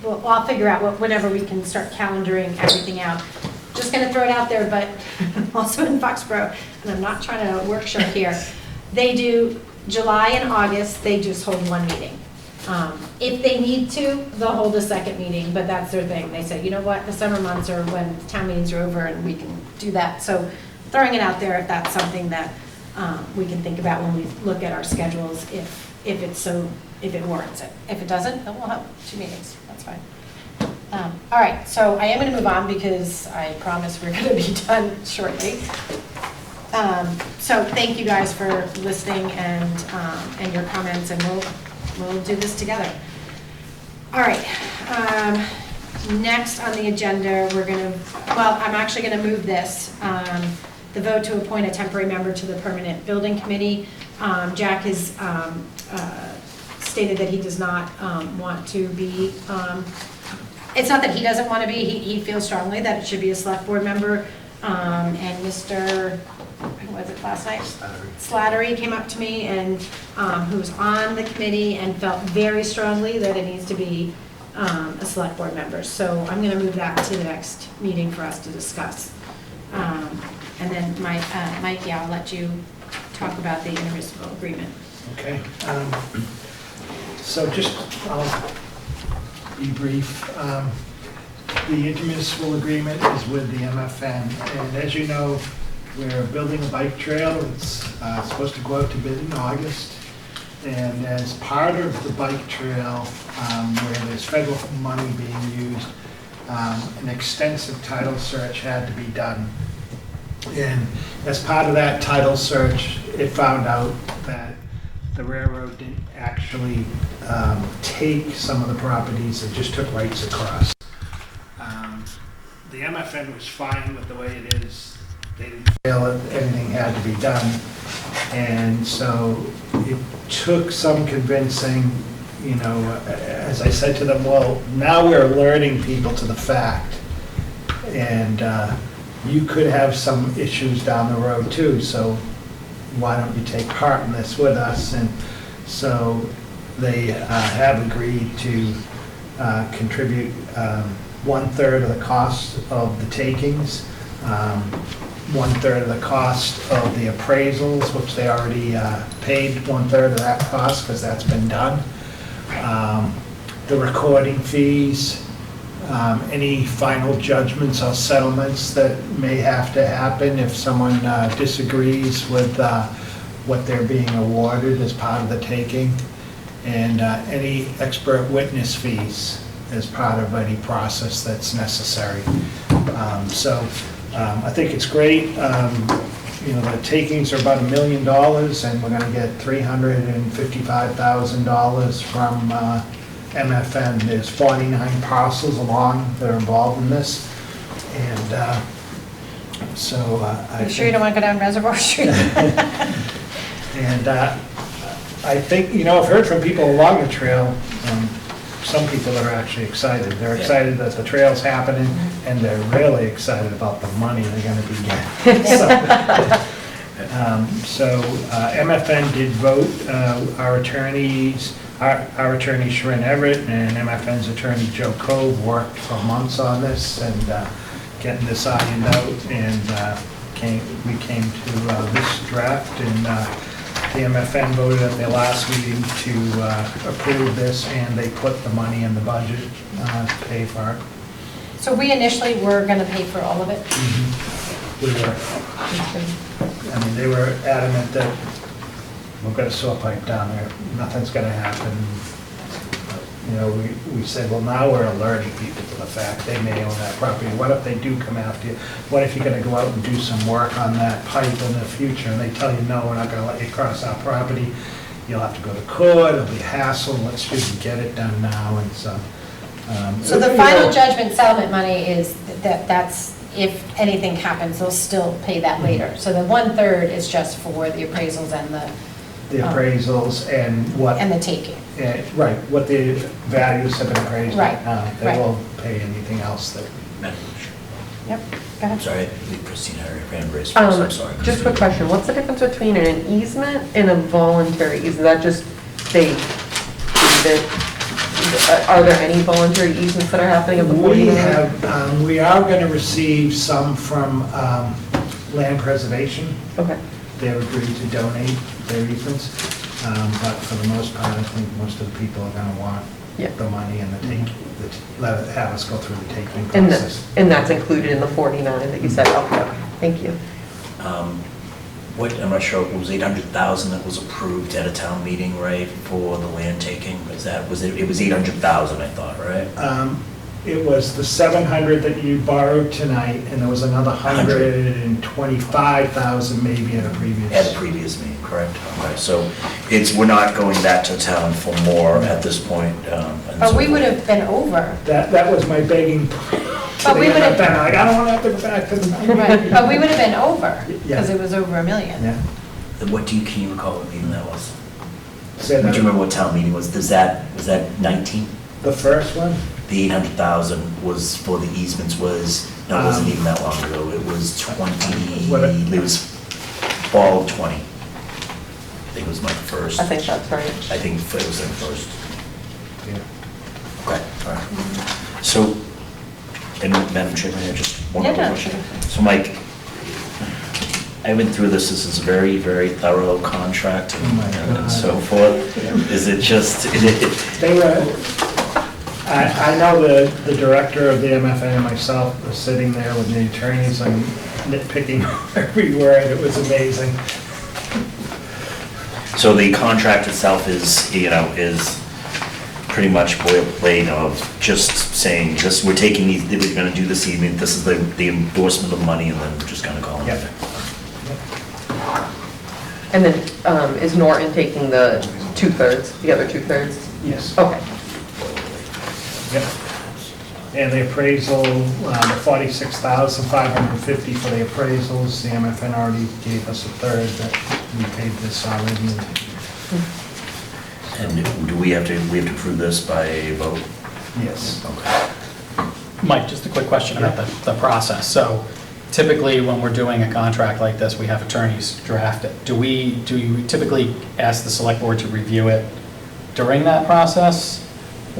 I'll figure out whenever we can start calendaring everything out. Just gonna throw it out there, but also in Foxborough, and I'm not trying to work short here, they do July and August, they just hold one meeting. If they need to, they'll hold a second meeting, but that's their thing. They say, you know what, the summer months are when town meetings are over and we can do that. So throwing it out there if that's something that we can think about when we look at our schedules, if it warrants it. If it doesn't, then we'll have 2 meetings, that's fine. All right, so I am gonna move on because I promise we're gonna be done shortly. So thank you guys for listening and your comments, and we'll do this together. All right. Next on the agenda, I'm actually gonna move this. The vote to appoint a temporary member to the Permanent Building Committee. Jack has stated that he does not want to be. It's not that he doesn't want to be. He feels strongly that it should be a select board member. And Mr. Who was it last night? Slattery came up to me, and who's on the committee, and felt very strongly that it needs to be a select board member. So I'm going to move that to the next meeting for us to discuss. And then Mike, I'll let you talk about the intermunicipal agreement. Okay. So I'll be brief. The intermunicipal agreement is with the MFN, and as you know, we're building a bike trail. It's supposed to go out to bid in August. And as part of the bike trail, where there's federal money being used, an extensive title search had to be done. And as part of that title search, it found out that the railroad didn't actually take some of the properties, it just took rights across. The MFN was fine with the way it is. They didn't feel that anything had to be done. And so it took some convincing, you know, as I said to them, well, now we're alerting people to the fact. And you could have some issues down the road too, so why don't you take part in this with us? And so they have agreed to contribute 1/3 of the cost of the takings, 1/3 of the cost of the appraisals, which they already paid 1/3 of that cost because that's been done. The recording fees, any final judgments or settlements that may have to happen if someone disagrees with what they're being awarded as part of the taking, and any expert witness fees as part of any process that's necessary. So I think it's great. You know, the takings are about $1 million, and we're gonna get $355,000 from MFN. There's 49 parcels along that are involved in this, and so I You sure you don't want to go down Reservoir Street? And I think, you know, I've heard from people along the trail, some people that are actually excited. They're excited that the trail's happening, and they're really excited about the money they're gonna be getting. So MFN did vote, our attorneys, our attorney Sharon Everett and MFN's attorney Joe Cove worked for months on this and getting this ironed out, and we came to this draft, and the MFN voted at their last meeting to approve this, and they put the money in the budget to pay for it. So we initially were going to pay for all of it? We were, I mean, they were adamant that we've got a sewer pipe down there, nothing's gonna happen. You know, we said, well, now we're alerting people to the fact they may own that property. What if they do come after you? What if you're gonna go out and do some work on that pipe in the future, and they tell you, no, we're not gonna let you cross our property. You'll have to go to court, it'll be a hassle, let's just get it done now, and so. So the final judgment settlement money is, that's, if anything happens, they'll still pay that later. So the 1/3 is just for the appraisals and the appraisals and what. and the taking. Right, what the values have been appraised Right, right now. They right. won't pay anything else that. Yep, go ahead. Sorry, Christina, her hand raised first, I'm sorry. Just a quick question, what's the difference between an easement and a voluntary easement? That just, they, are there any voluntary easements that are happening at the 49? We have, we are going to receive some from land preservation. Okay, They've agreed to donate their easements, but for the most part, I think most of the people are going to want Yeah. the money and the take, have us go through the taking and process. that's included in the 49 that you said, okay, thank you. I'm not sure, it was 800,000 that was approved at a town meeting, right, for the land taking? It was 800,000, I thought, right? It was the 700 that you borrowed tonight, and there was another 125,000 maybe at a previous. At a previous meeting, correct? Okay, so we're not going back to town for more at this point. But we would have been over. That was my begging. But we would have been like, I don't want to have to go back to the. Right, but we would have been over, Yeah. because it was over $1 million. Yeah. Can you recall what meeting that was? Say Do that. you remember what town meeting was? Was that 19? The first one? The 800,000 was for the easements it wasn't even that long ago. It was it was fall of 20. I think it was my first. I think that's right. I think it was their first. Yeah. Okay, all right. So, and Madam Chairman, I have just one Yeah, more no, question. sure. So Mike, I went through this is a very, very thorough contract Oh my God. and so forth. Is it just, They were, I know the director of the MFA and myself was sitting there with the attorneys and nitpicking every word. It was amazing. So the contract itself is, is pretty much boilerplate of just saying, this, we're taking these, we're gonna do this evening, this is the endorsement of money, and then we're just gonna call it. Yeah. And then, is Norton taking the 2/3, the other 2/3? Yes. Okay. Yep. And the appraisal, 46,550 for the appraisals. The MFN already gave us a third that we paid this already. And do we have to approve this by vote? Yes. Okay. Mike, just a quick question about the process. So typically, when we're doing a contract like this, we have attorneys draft it. Do you typically ask the select board to review it during that process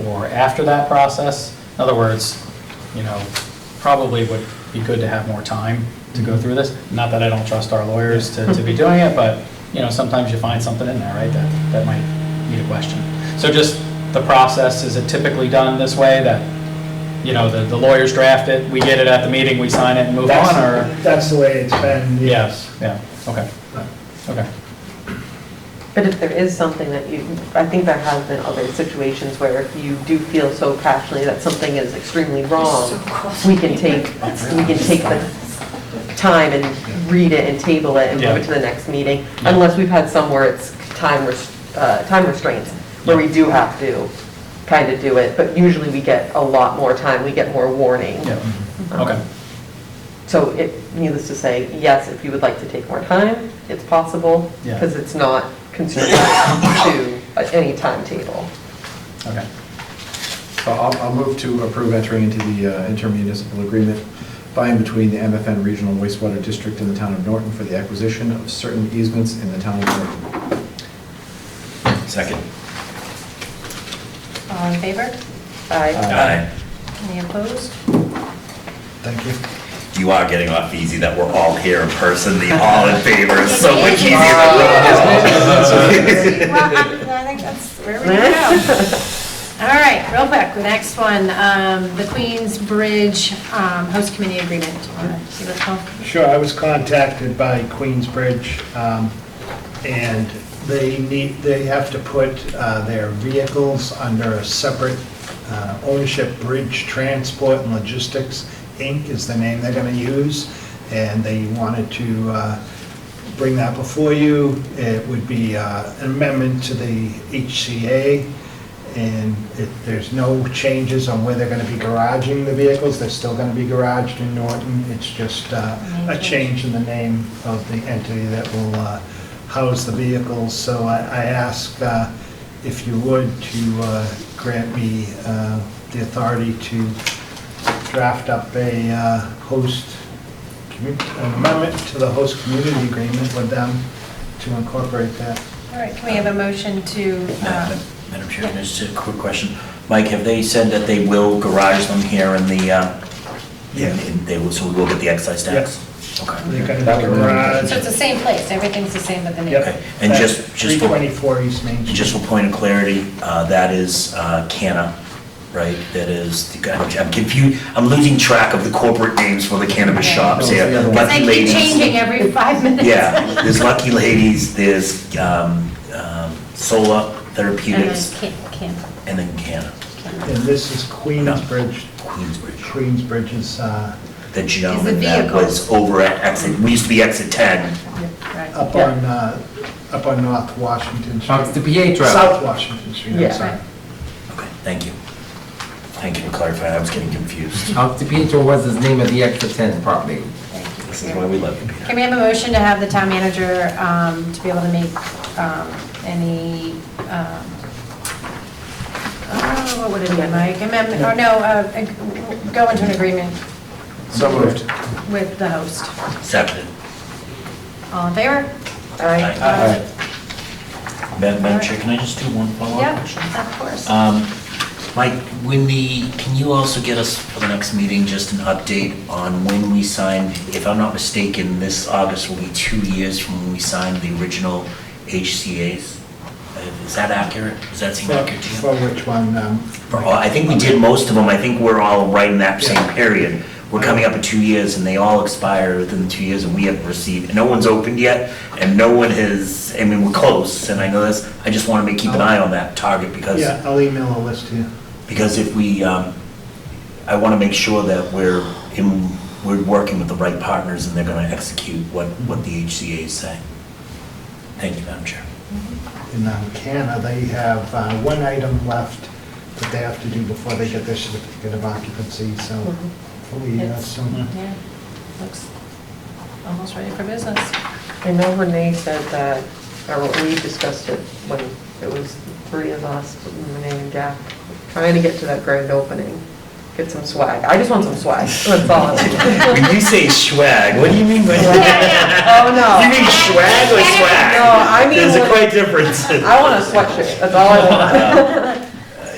or after that process? In other words, probably would be good to have more time to go through this. Not that I don't trust our lawyers to be doing it, but, sometimes you find something in there, right, that might need a question. So just the process, is it typically done this way, that, the lawyers draft it, we get it at the meeting, we sign it and move on, or? That's the way it's been, yes. Yeah, okay. Okay. But if there is something that I think there has been other situations where if you do feel so passionately that something is extremely wrong, we can take the time and read it and table it and move it to the next meeting, unless we've had some where it's time restraints, where we do have to kind of do it, but usually we get a lot more time, we get more warning. Yeah, okay. So needless to say, yes, if you would like to take more time, it's possible, because it's not constrained to any timetable. Okay. So I'll move to approve entering into the intermunicipal agreement by and between the MFN Regional Wastewater District and the town of Norton for the acquisition of certain easements in the town of Norton. Second. All in favor? Aye. Any opposed? Thank you. You are getting off easy that we're all here in person, the all in favor is so much easier than Well, I think that's where we go. All right, real quick, the next one, the Queens Bridge Host Committee Agreement. Do you want to see what's called? Sure, I was contacted by Queensbridge, and they have to put their vehicles under a separate ownership. Bridge Transport and Logistics, Inc. is the name they're going to use, and they wanted to bring that before you. It would be an amendment to the HCA, and there's no changes on where they're going to be garaging the vehicles. They're still going to be garaged in Norton. It's just a change in the name of the entity that will house the vehicles. So I ask if you would to grant me the authority to draft up an amendment to the host community agreement with them to incorporate that. All right, can we have a motion to, Madam Chair, just a quick question. Mike, have they said that they will garage them here in the, so we will get the excise tax? Okay. They're going to garage. so it's the same place, everything's the same but the name. Yep. Okay, and just for, 324 East Main Street. just for point of clarity, that is Canna, right? That is, I'm confused, I'm losing track of the corporate names for the cannabis shops here. They They Lucky keep Ladies. changing every 5 minutes. Yeah, there's Lucky Ladies, there's Sola And Therapeutics, then can. and then Canna, And this is Queensbridge. Queensbridge. Queensbridge is, The gentleman that vehicle. was over at exit, we used to be exit 10. Right. up on North Washington Street. Oh, it's the Pietro. South Washington Street, I'm Yeah. sorry. Okay, thank you. Thank you for clarifying, I was getting confused. House Pietro was the name of the extra 10 property. Thank you. This is why we love you, Can Peter. we have a motion to have the town manager to be able to make any, what would it be, Mike? Amendment, or no, go into an agreement So moved. with the host. Seconded. All in favor? Aye. Madam Chair, can I just do one follow-up Yeah, question? of course. Mike, can you also get us for the next meeting just an update on when we signed, if I'm not mistaken, this August will be 2 years from when we signed the original HCA's? Is that accurate? Does that seem accurate to you? For which one? I think we did most of them, I think we're all right in that same period. we're coming up in 2 years and they all expire within the 2 years and we haven't received, and no one's opened yet and no one has, I mean, we're close and I know this, I just want to keep an eye on that target because. Yeah, I'll email a list to you. Because if we, I want to make sure that we're working with the right partners and they're going to execute what the HCA is saying. Thank you, Madam Chair. In Canada, they have one item left that they have to do before they get their certificate of occupancy, so hopefully soon. Yeah, looks almost ready for business. I know Renee said that, or we discussed it when it was 3 of us, Renee and Jack, trying to get to that grand opening, get some swag. I just want some swag, that's all. When you say swag, what do you mean by Oh, no. You mean swag or swag? No, I mean, There's a quite difference. I want a sweatshirt, that's all I want.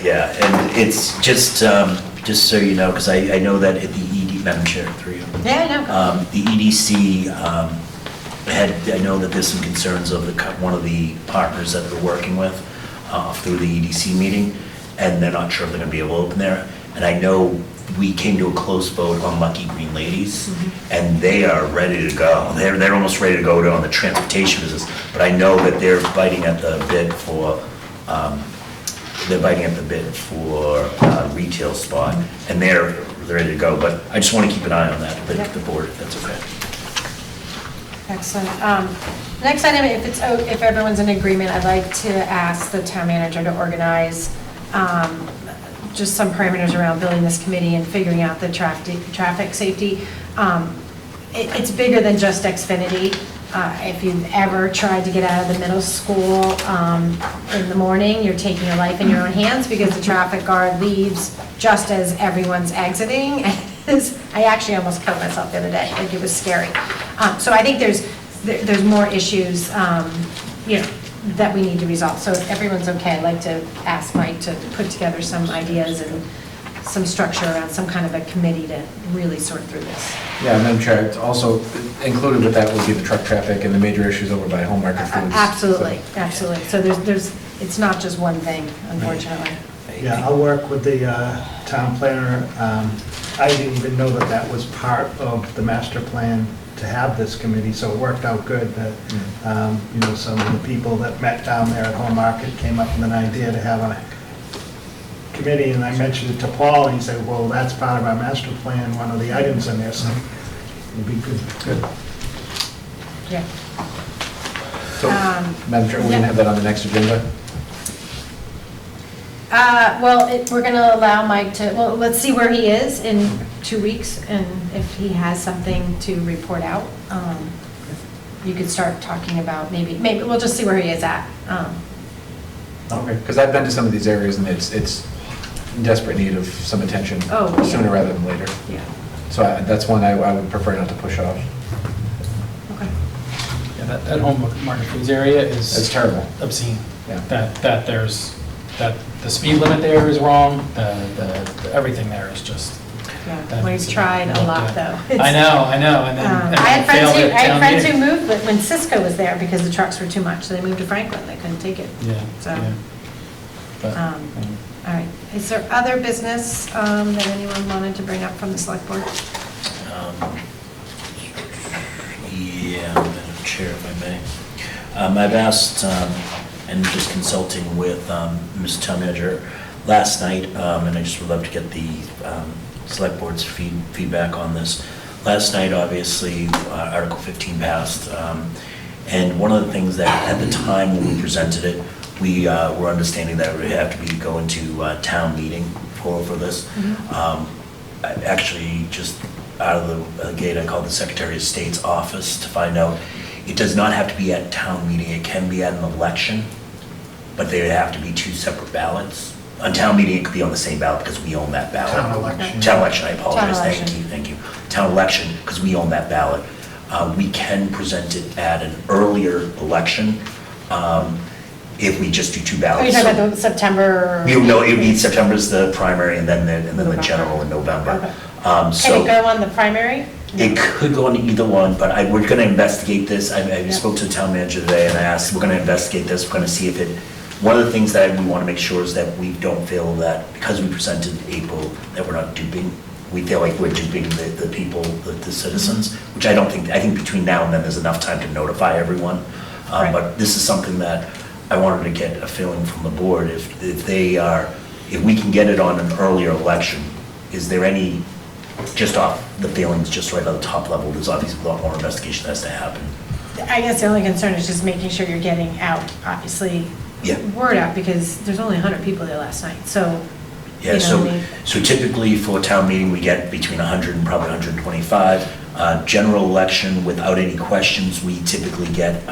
Yeah, and it's just so you know, because I know that at the ED, Madam Chair, through you. Yeah, I know. The EDC I know that there's some concerns of one of the partners that they're working with through the EDC meeting, and they're not sure if they're going to be able to open there. And I know we came to a close vote on Lucky Green Ladies, and they are ready to go. They're almost ready to go on the transportation business, but I know that they're biting at the bid for retail spot, and they're ready to go. But I just want to keep an eye on that, the board, if that's okay. Excellent. Next item, if everyone's in agreement, I'd like to ask the town manager to organize just some parameters around building this committee and figuring out the traffic safety. It's bigger than just Xfinity. If you've ever tried to get out of the middle school in the morning, you're taking your life in your own hands because the traffic guard leaves just as everyone's exiting. I actually almost killed myself the other day. Like, it was scary. So I think there's more issues, that we need to resolve. So if everyone's okay, I'd like to ask Mike to put together some ideas and some structure around some kind of a committee to really sort through this. Yeah, Madam Chair, it's also included with that would be the truck traffic and the major issues over by Home Market Foods. Absolutely, absolutely. So it's not just one thing, unfortunately. Yeah, I'll work with the town planner. I didn't even know that was part of the master plan to have this committee, so it worked out good that, some of the people that met down there at Home Market came up with an idea to have a committee, and I mentioned it to Paul, and he said, well, that's part of our master plan, one of the items in there, so it'll be good. Yeah. So, Madam Chair, we can have that on the next agenda? We're going to allow Mike to, let's see where he is in 2 weeks, and if he has something to report out, you could start talking about maybe we'll just see where he is at. Okay, because I've been to some of these areas and it's in desperate need of some attention sooner rather than later. Yeah. So that's one I would prefer not to push off. Okay. Yeah, that Home Market Foods area is. It's terrible. Obscene. Yeah. That the speed limit there is wrong, the everything there is just. Yeah, that well, he's tried a lot, though. I know, and I had friends who moved when Cisco was there because the trucks were too much, so they moved to Franklin, they couldn't take it. Yeah. So, yeah. But, all right, is there other business that anyone wanted to bring up from the select board? Yeah, Madam Chair, if I may. I've asked, and just consulting with Ms. Town Manager last night, and I just would love to get the Select Board's feedback on this. Last night, obviously, Article 15 passed, and one of the things that at the time when we presented it, we were understanding that it would have to be going to town meeting for this. Actually, just out of the gate, I called the Secretary of State's office to find out it does not have to be at town meeting. It can be at an election, but they would have to be 2 separate ballots. On town meeting, it could be on the same ballot because we own that ballot. Town election. Town election, I apologize. Town election. Thank you. Town election, because we own that ballot. We can present it at an earlier election if we just do 2 ballots. Are you talking about the September? No, it would be September's the primary and then the general in November. Okay. Can it go on the primary? It could go on either one, but we're going to investigate this. I spoke to the town manager today and I asked, we're going to investigate this. We're going to see if it, one of the things that we want to make sure is that we don't feel that because we presented in April that we're not duping we feel like we're duping the people, the citizens, which I think between now and then, there's enough time to notify everyone. Right. But this is something that I wanted to get a feeling from the board, if we can get it on an earlier election, is there any, just off the feelings, just right at the top level, there's obviously a lot more investigation that has to happen. I guess the only concern is just making sure you're getting out, obviously, Yeah. word out, because there's only 100 people there last night, so. Yeah, you know what I mean? so typically for a town meeting, we get between 100 and probably 125. General election, without any questions, we typically get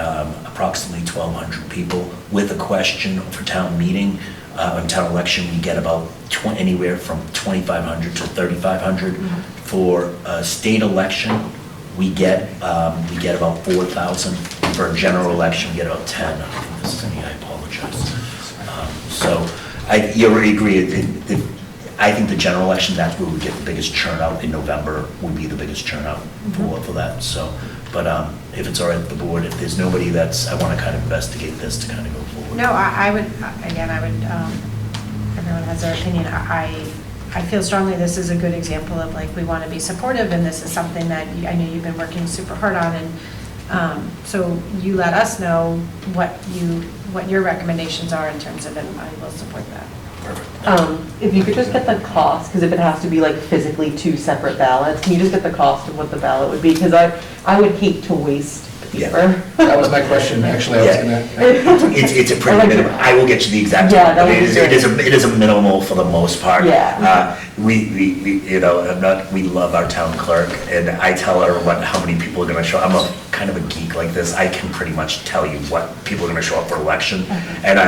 approximately 1,200 people. With a question for town meeting, on town election, we get about anywhere from 2,500 to 3,500. For a state election, we get about 4,000. For a general election, we get about 10. I think this is me, I apologize. So you already agree, I think the general election, that's where we get the biggest churn out. In November would be the biggest churn out for that. So, but if it's all right with the board, if there's nobody I want to kind of investigate this to kind of go forward. No, I would, again, everyone has their opinion. I feel strongly this is a good example of, like, we want to be supportive, and this is something that I know you've been working super hard on, and so you let us know what your recommendations are in terms of it, and I will support that. Perfect. If you could just get the cost, because if it has to be like physically 2 separate ballots, can you just get the cost of what the ballot would be? Because I would hate to waste paper. That was my question, actually. I was gonna. It's a pretty minimum. I will get you the exact. Yeah, that but would be great. it is a minimal for the most part. Yeah. We love our town clerk, and I tell her how many people are going to show. I'm a kind of a geek like this. I can pretty much tell you what people are going to show up for election, and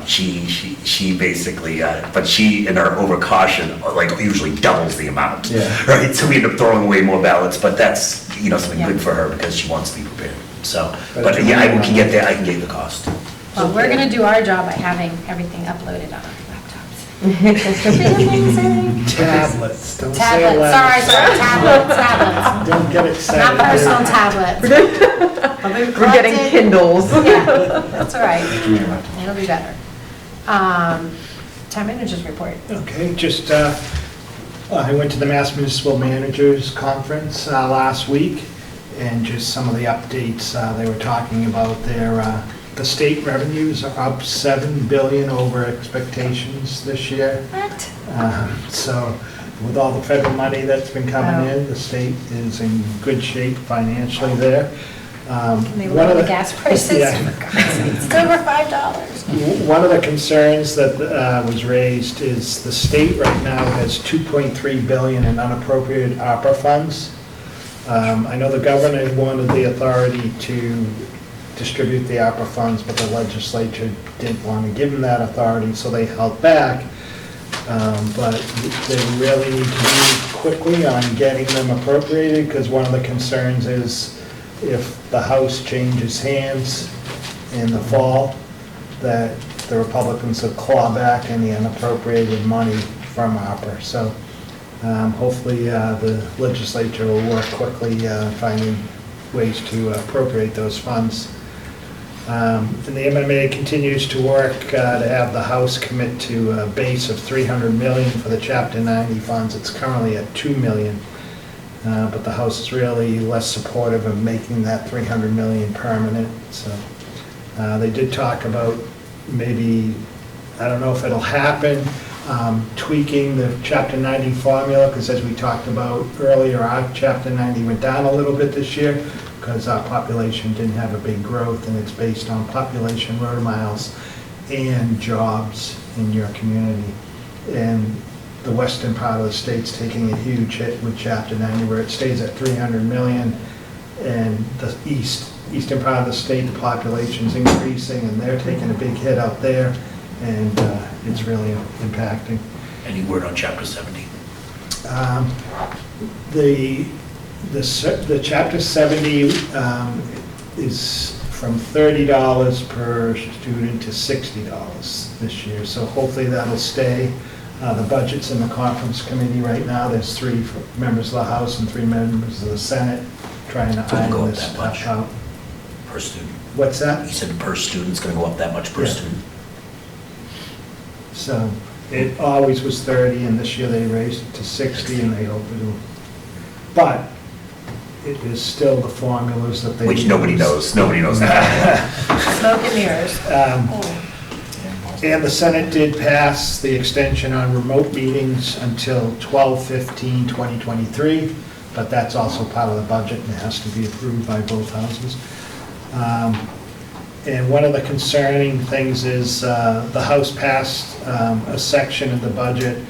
she basically, but she, in her overcaution, like usually doubles the amount. Yeah. Right. So we end up throwing away more ballots, but that's something good for her because she wants to be prepared. So, but yeah, I can get there. I can get the cost. Well, we're going to do our job by having everything uploaded on our laptops. Tablets, don't say Tablets, tablets. sorry, tablets. Don't get excited. Not personal tablets. We're getting Kindles. Yeah, that's all right. It'll be better. Town managers report. Okay, just, I went to the Mass Municipal Managers Conference last week, and just some of the updates they were talking about the state revenues are up $7 billion over expectations this year. What? So with all the federal money that's been coming in, the state is in good shape financially there. And they lower the gas prices? Yeah. For God's sake, it's over $5. One of the concerns that was raised is the state right now has $2.3 billion in unappropriated ARPA funds. I know the governor wanted the authority to distribute the ARPA funds, but the legislature didn't want to give them that authority, so they held back. But they really need to move quickly on getting them appropriated, because one of the concerns is if the House changes hands in the fall, that the Republicans will claw back any unappropriated money from ARPA. So hopefully the legislature will work quickly finding ways to appropriate those funds. And the MMA continues to work to have the House commit to a base of $300 million for the Chapter 90 funds. It's currently at $2 million, but the House is really less supportive of making that $300 million permanent. So they did talk about maybe, I don't know if it'll happen, tweaking the Chapter 90 formula, because as we talked about earlier, our Chapter 90 went down a little bit this year because our population didn't have a big growth, and it's based on population, road miles, and jobs in your community. And the western part of the state's taking a huge hit with Chapter 90, where it stays at 300 million, and the eastern part of the state, the population's increasing, and they're taking a big hit out there, and it's really impacting. Any word on Chapter 70? The Chapter 70 is from $30 per student to $60 this year, so hopefully that'll stay. The budget's in the conference committee right now. There's 3 members of the House and 3 members of the Senate trying to Doesn't go iron up this that much. stuff out. Per student? What's that? You said per student's going to go up that much per Yeah. student? So It always was 30, and this year they raised it to 60, and they hope it'll, but it is still the formulas that they. Which nobody use. knows that. Smoke and mirrors. And the Senate did pass the extension on remote meetings until 12/15/2023, but that's also part of the budget and it has to be approved by both houses. And one of the concerning things is the House passed a section of the budget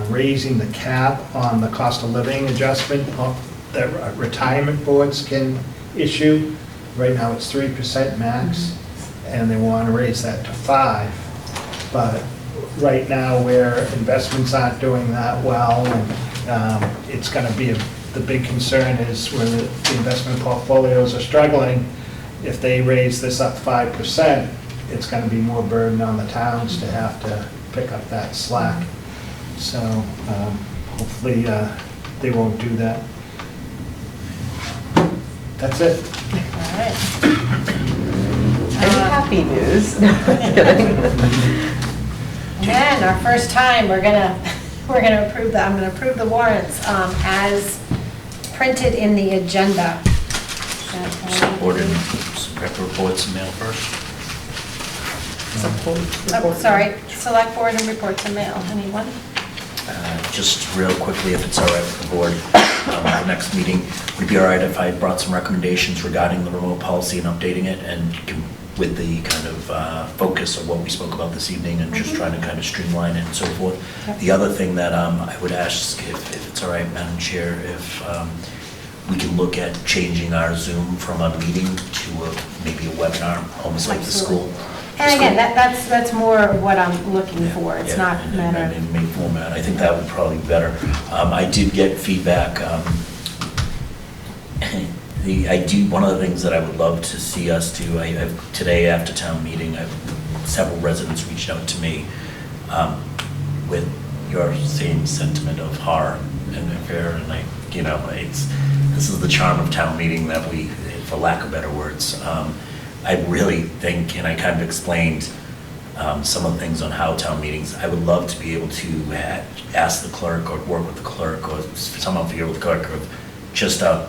raising the cap on the cost of living adjustment that retirement boards can issue. Right now it's 3% max, and they want to raise that to 5%. But right now, where investments aren't doing that well, and it's going to be, the big concern is where the investment portfolios are struggling. If they raise this up 5%, it's going to be more burden on the towns to have to pick up that slack. So hopefully they won't do that. That's it. All right. Any happy news? No, I'm kidding. And our first time, we're gonna approve the, I'm gonna approve the warrants as printed in the agenda. Board and rep reports and mail first. Oh, sorry, select board and reports and mail, anyone? Just real quickly, if it's all right with the board, the next meeting, would it be all right if I brought some recommendations regarding the remote policy and updating it, and with the kind of focus of what we spoke about this evening, and just trying to kind of streamline it and so forth. Yep. The other thing that I would ask, if it's all right, Madam Chair, if we can look at changing our Zoom from a meeting to maybe a webinar, almost like the school. And again, that's more of what I'm looking for, it's not a matter In main format, I think that would probably be better. I did get feedback, one of the things that I would love to see us do, today after town meeting, several residents reached out to me with your same sentiment of horror and fear, and this is the charm of town meeting that we, for lack of better words, I really think, and I kind of explained some of the things on how town meetings, I would love to be able to ask the clerk or work with the clerk or someone figure with the clerk of just a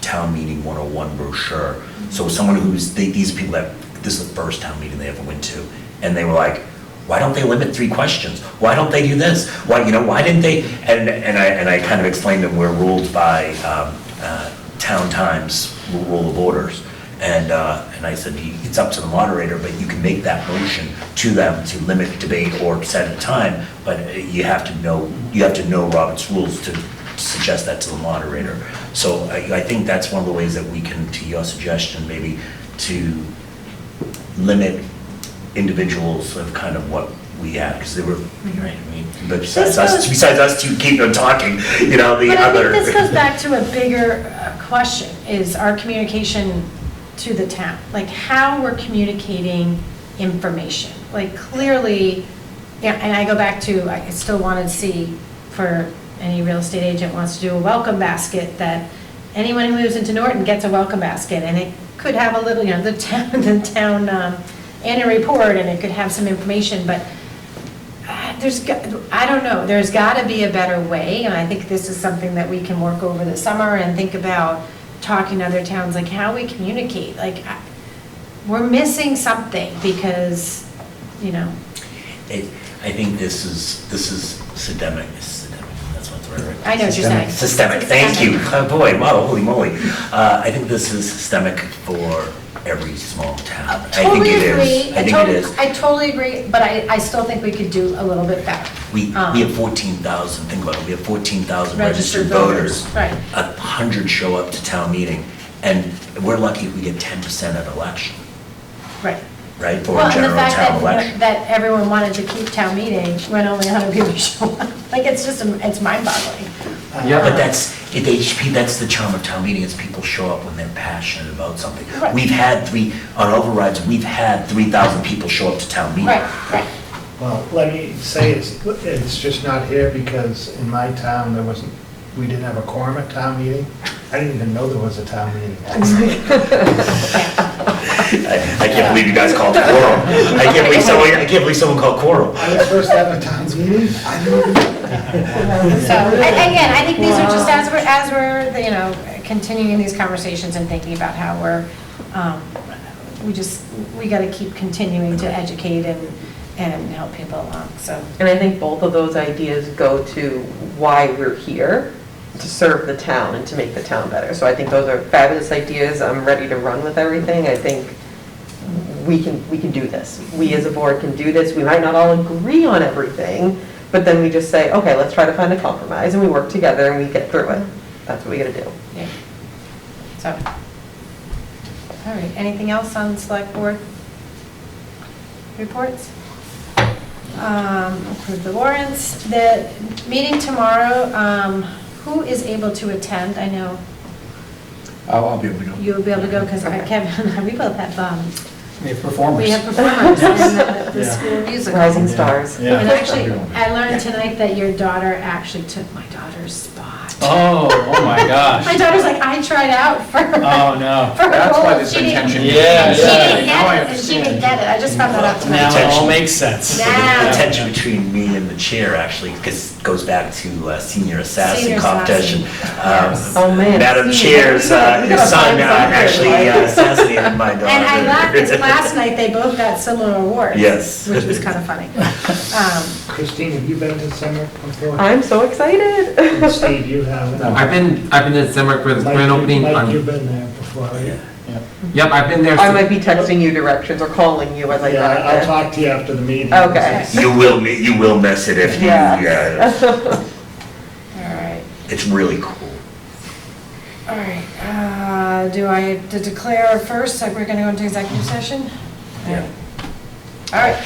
town meeting 101 brochure. So someone these people that, this is the first town meeting they ever went to, and they were like, why don't they limit 3 questions? Why don't they do this? Why didn't they? And I kind of explained to them we're ruled by town times, rule of orders. And I said, it's up to the moderator, but you can make that motion to them to limit debate or set a time, but you have to know Robert's rules to suggest that to the moderator. So I think that's one of the ways that we can, to your suggestion, maybe to limit individuals of kind of what we had, because they were, right, I mean, but besides us two keep on talking, the other. But I think this goes back to a bigger question, is our communication to the town, like how we're communicating information. Like clearly, and I go back to, I still want to see, for any real estate agent wants to do a welcome basket, that anyone who moves into Norton gets a welcome basket, and it could have a little, the town annual report, and it could have some information, but I don't know, there's got to be a better way, and I think this is something that we can work over the summer and think about talking to other towns, like how we communicate, like we're missing something because, I think this is systemic. That's what's right. I know what you're saying. Systemic. Thank you. Oh, boy, wow, holy moly. I think this is systemic for every small town. I think it is. I totally agree, but I still think we could do a little bit better. We have 14,000, think about it, we have 14,000 registered voters. Right. 100 show up to town meeting, and we're lucky if we get 10% at election, Right. right, for Well, a and the general fact town election. that everyone wanted to keep town meeting when only 100 people show up, like it's mind-boggling. Yeah. But that's the charm of town meeting, is people show up when they're passionate about something. Right. We've had on overrides, we've had 3,000 people show up to town meeting. Right. Well, let me say, it's just not here because in my town, we didn't have a quorum at town meeting. I didn't even know there was a town meeting. I can't believe you guys called quorum. I can't believe someone called quorum. I was supposed to have a town's meeting. So, again, I think these are just as we're, you know, continuing these conversations and thinking about how we're, we got to keep continuing to educate and help people along, so. And I think both of those ideas go to why we're here, to serve the town and to make the town better. So I think those are fabulous ideas. I'm ready to run with everything. I think we can do this. We as a board can do this. We might not all agree on everything, but then we just say, okay, let's try to find a compromise, and we work together and we get through it. That's what we gotta do. Yeah. So, all right, anything else on select board reports? Approve the warrants. The meeting tomorrow, who is able to attend? I know I'll be able to go. you'll be able to go because Kevin, we both have, We have performers. we have performers in the school musical. Rising stars. Yeah. And actually, I learned tonight that your daughter actually took my daughter's spot. Oh my gosh. My daughter's like, I tried out for Oh, no. for a That's why role. there's She been didn't- tension. Yeah, She yeah. didn't Now I get it, and she didn't understand. get it. I just found that out Now tonight. it all makes sense. Yeah. The tension between me and the chair actually, because it goes back to senior assassin Senior competition. Yes. Oh, man. Madam Steve, Chair's you gotta son find something, actually right? assassinated my daughter. And I laughed because last night they both got similar awards. Yes. Which was kind of funny. Christine, have you been to summer before? I'm so excited. And Steve, you haven't? I've been to Summer for the grand opening. Mike, you've been there before, right? Yep, I've been there. I might be texting you directions or calling you as I Yeah, drive I'll there. talk to you after the meeting. Okay. You will miss it if you, Yeah. All right. it's really cool. All right. Do I have to declare first that we're going to go into executive session? Yeah. All right.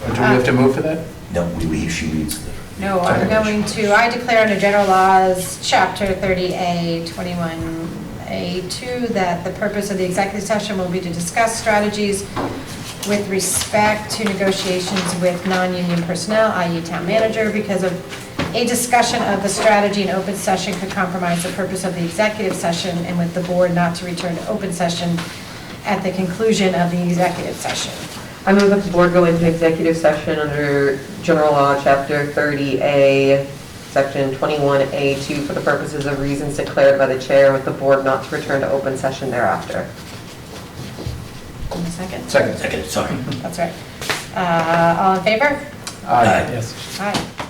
Do we have to move for that? No, she reads the. No, I'm going to, I declare under general laws, chapter 30A, 21A2, that the purpose of the executive session will be to discuss strategies with respect to negotiations with non-union personnel, i.e. town manager, because of a discussion of the strategy in open session could compromise the purpose of the executive session, and with the board not to return to open session at the conclusion of the executive session. I move that the board go into executive session under General Law, Chapter 30A, Section 21A2, for the purposes of reasons declared by the chair, with the board not to return to open session thereafter. In a second? Second. Second, sorry. That's right. All in favor? Aye. Yes. Aye.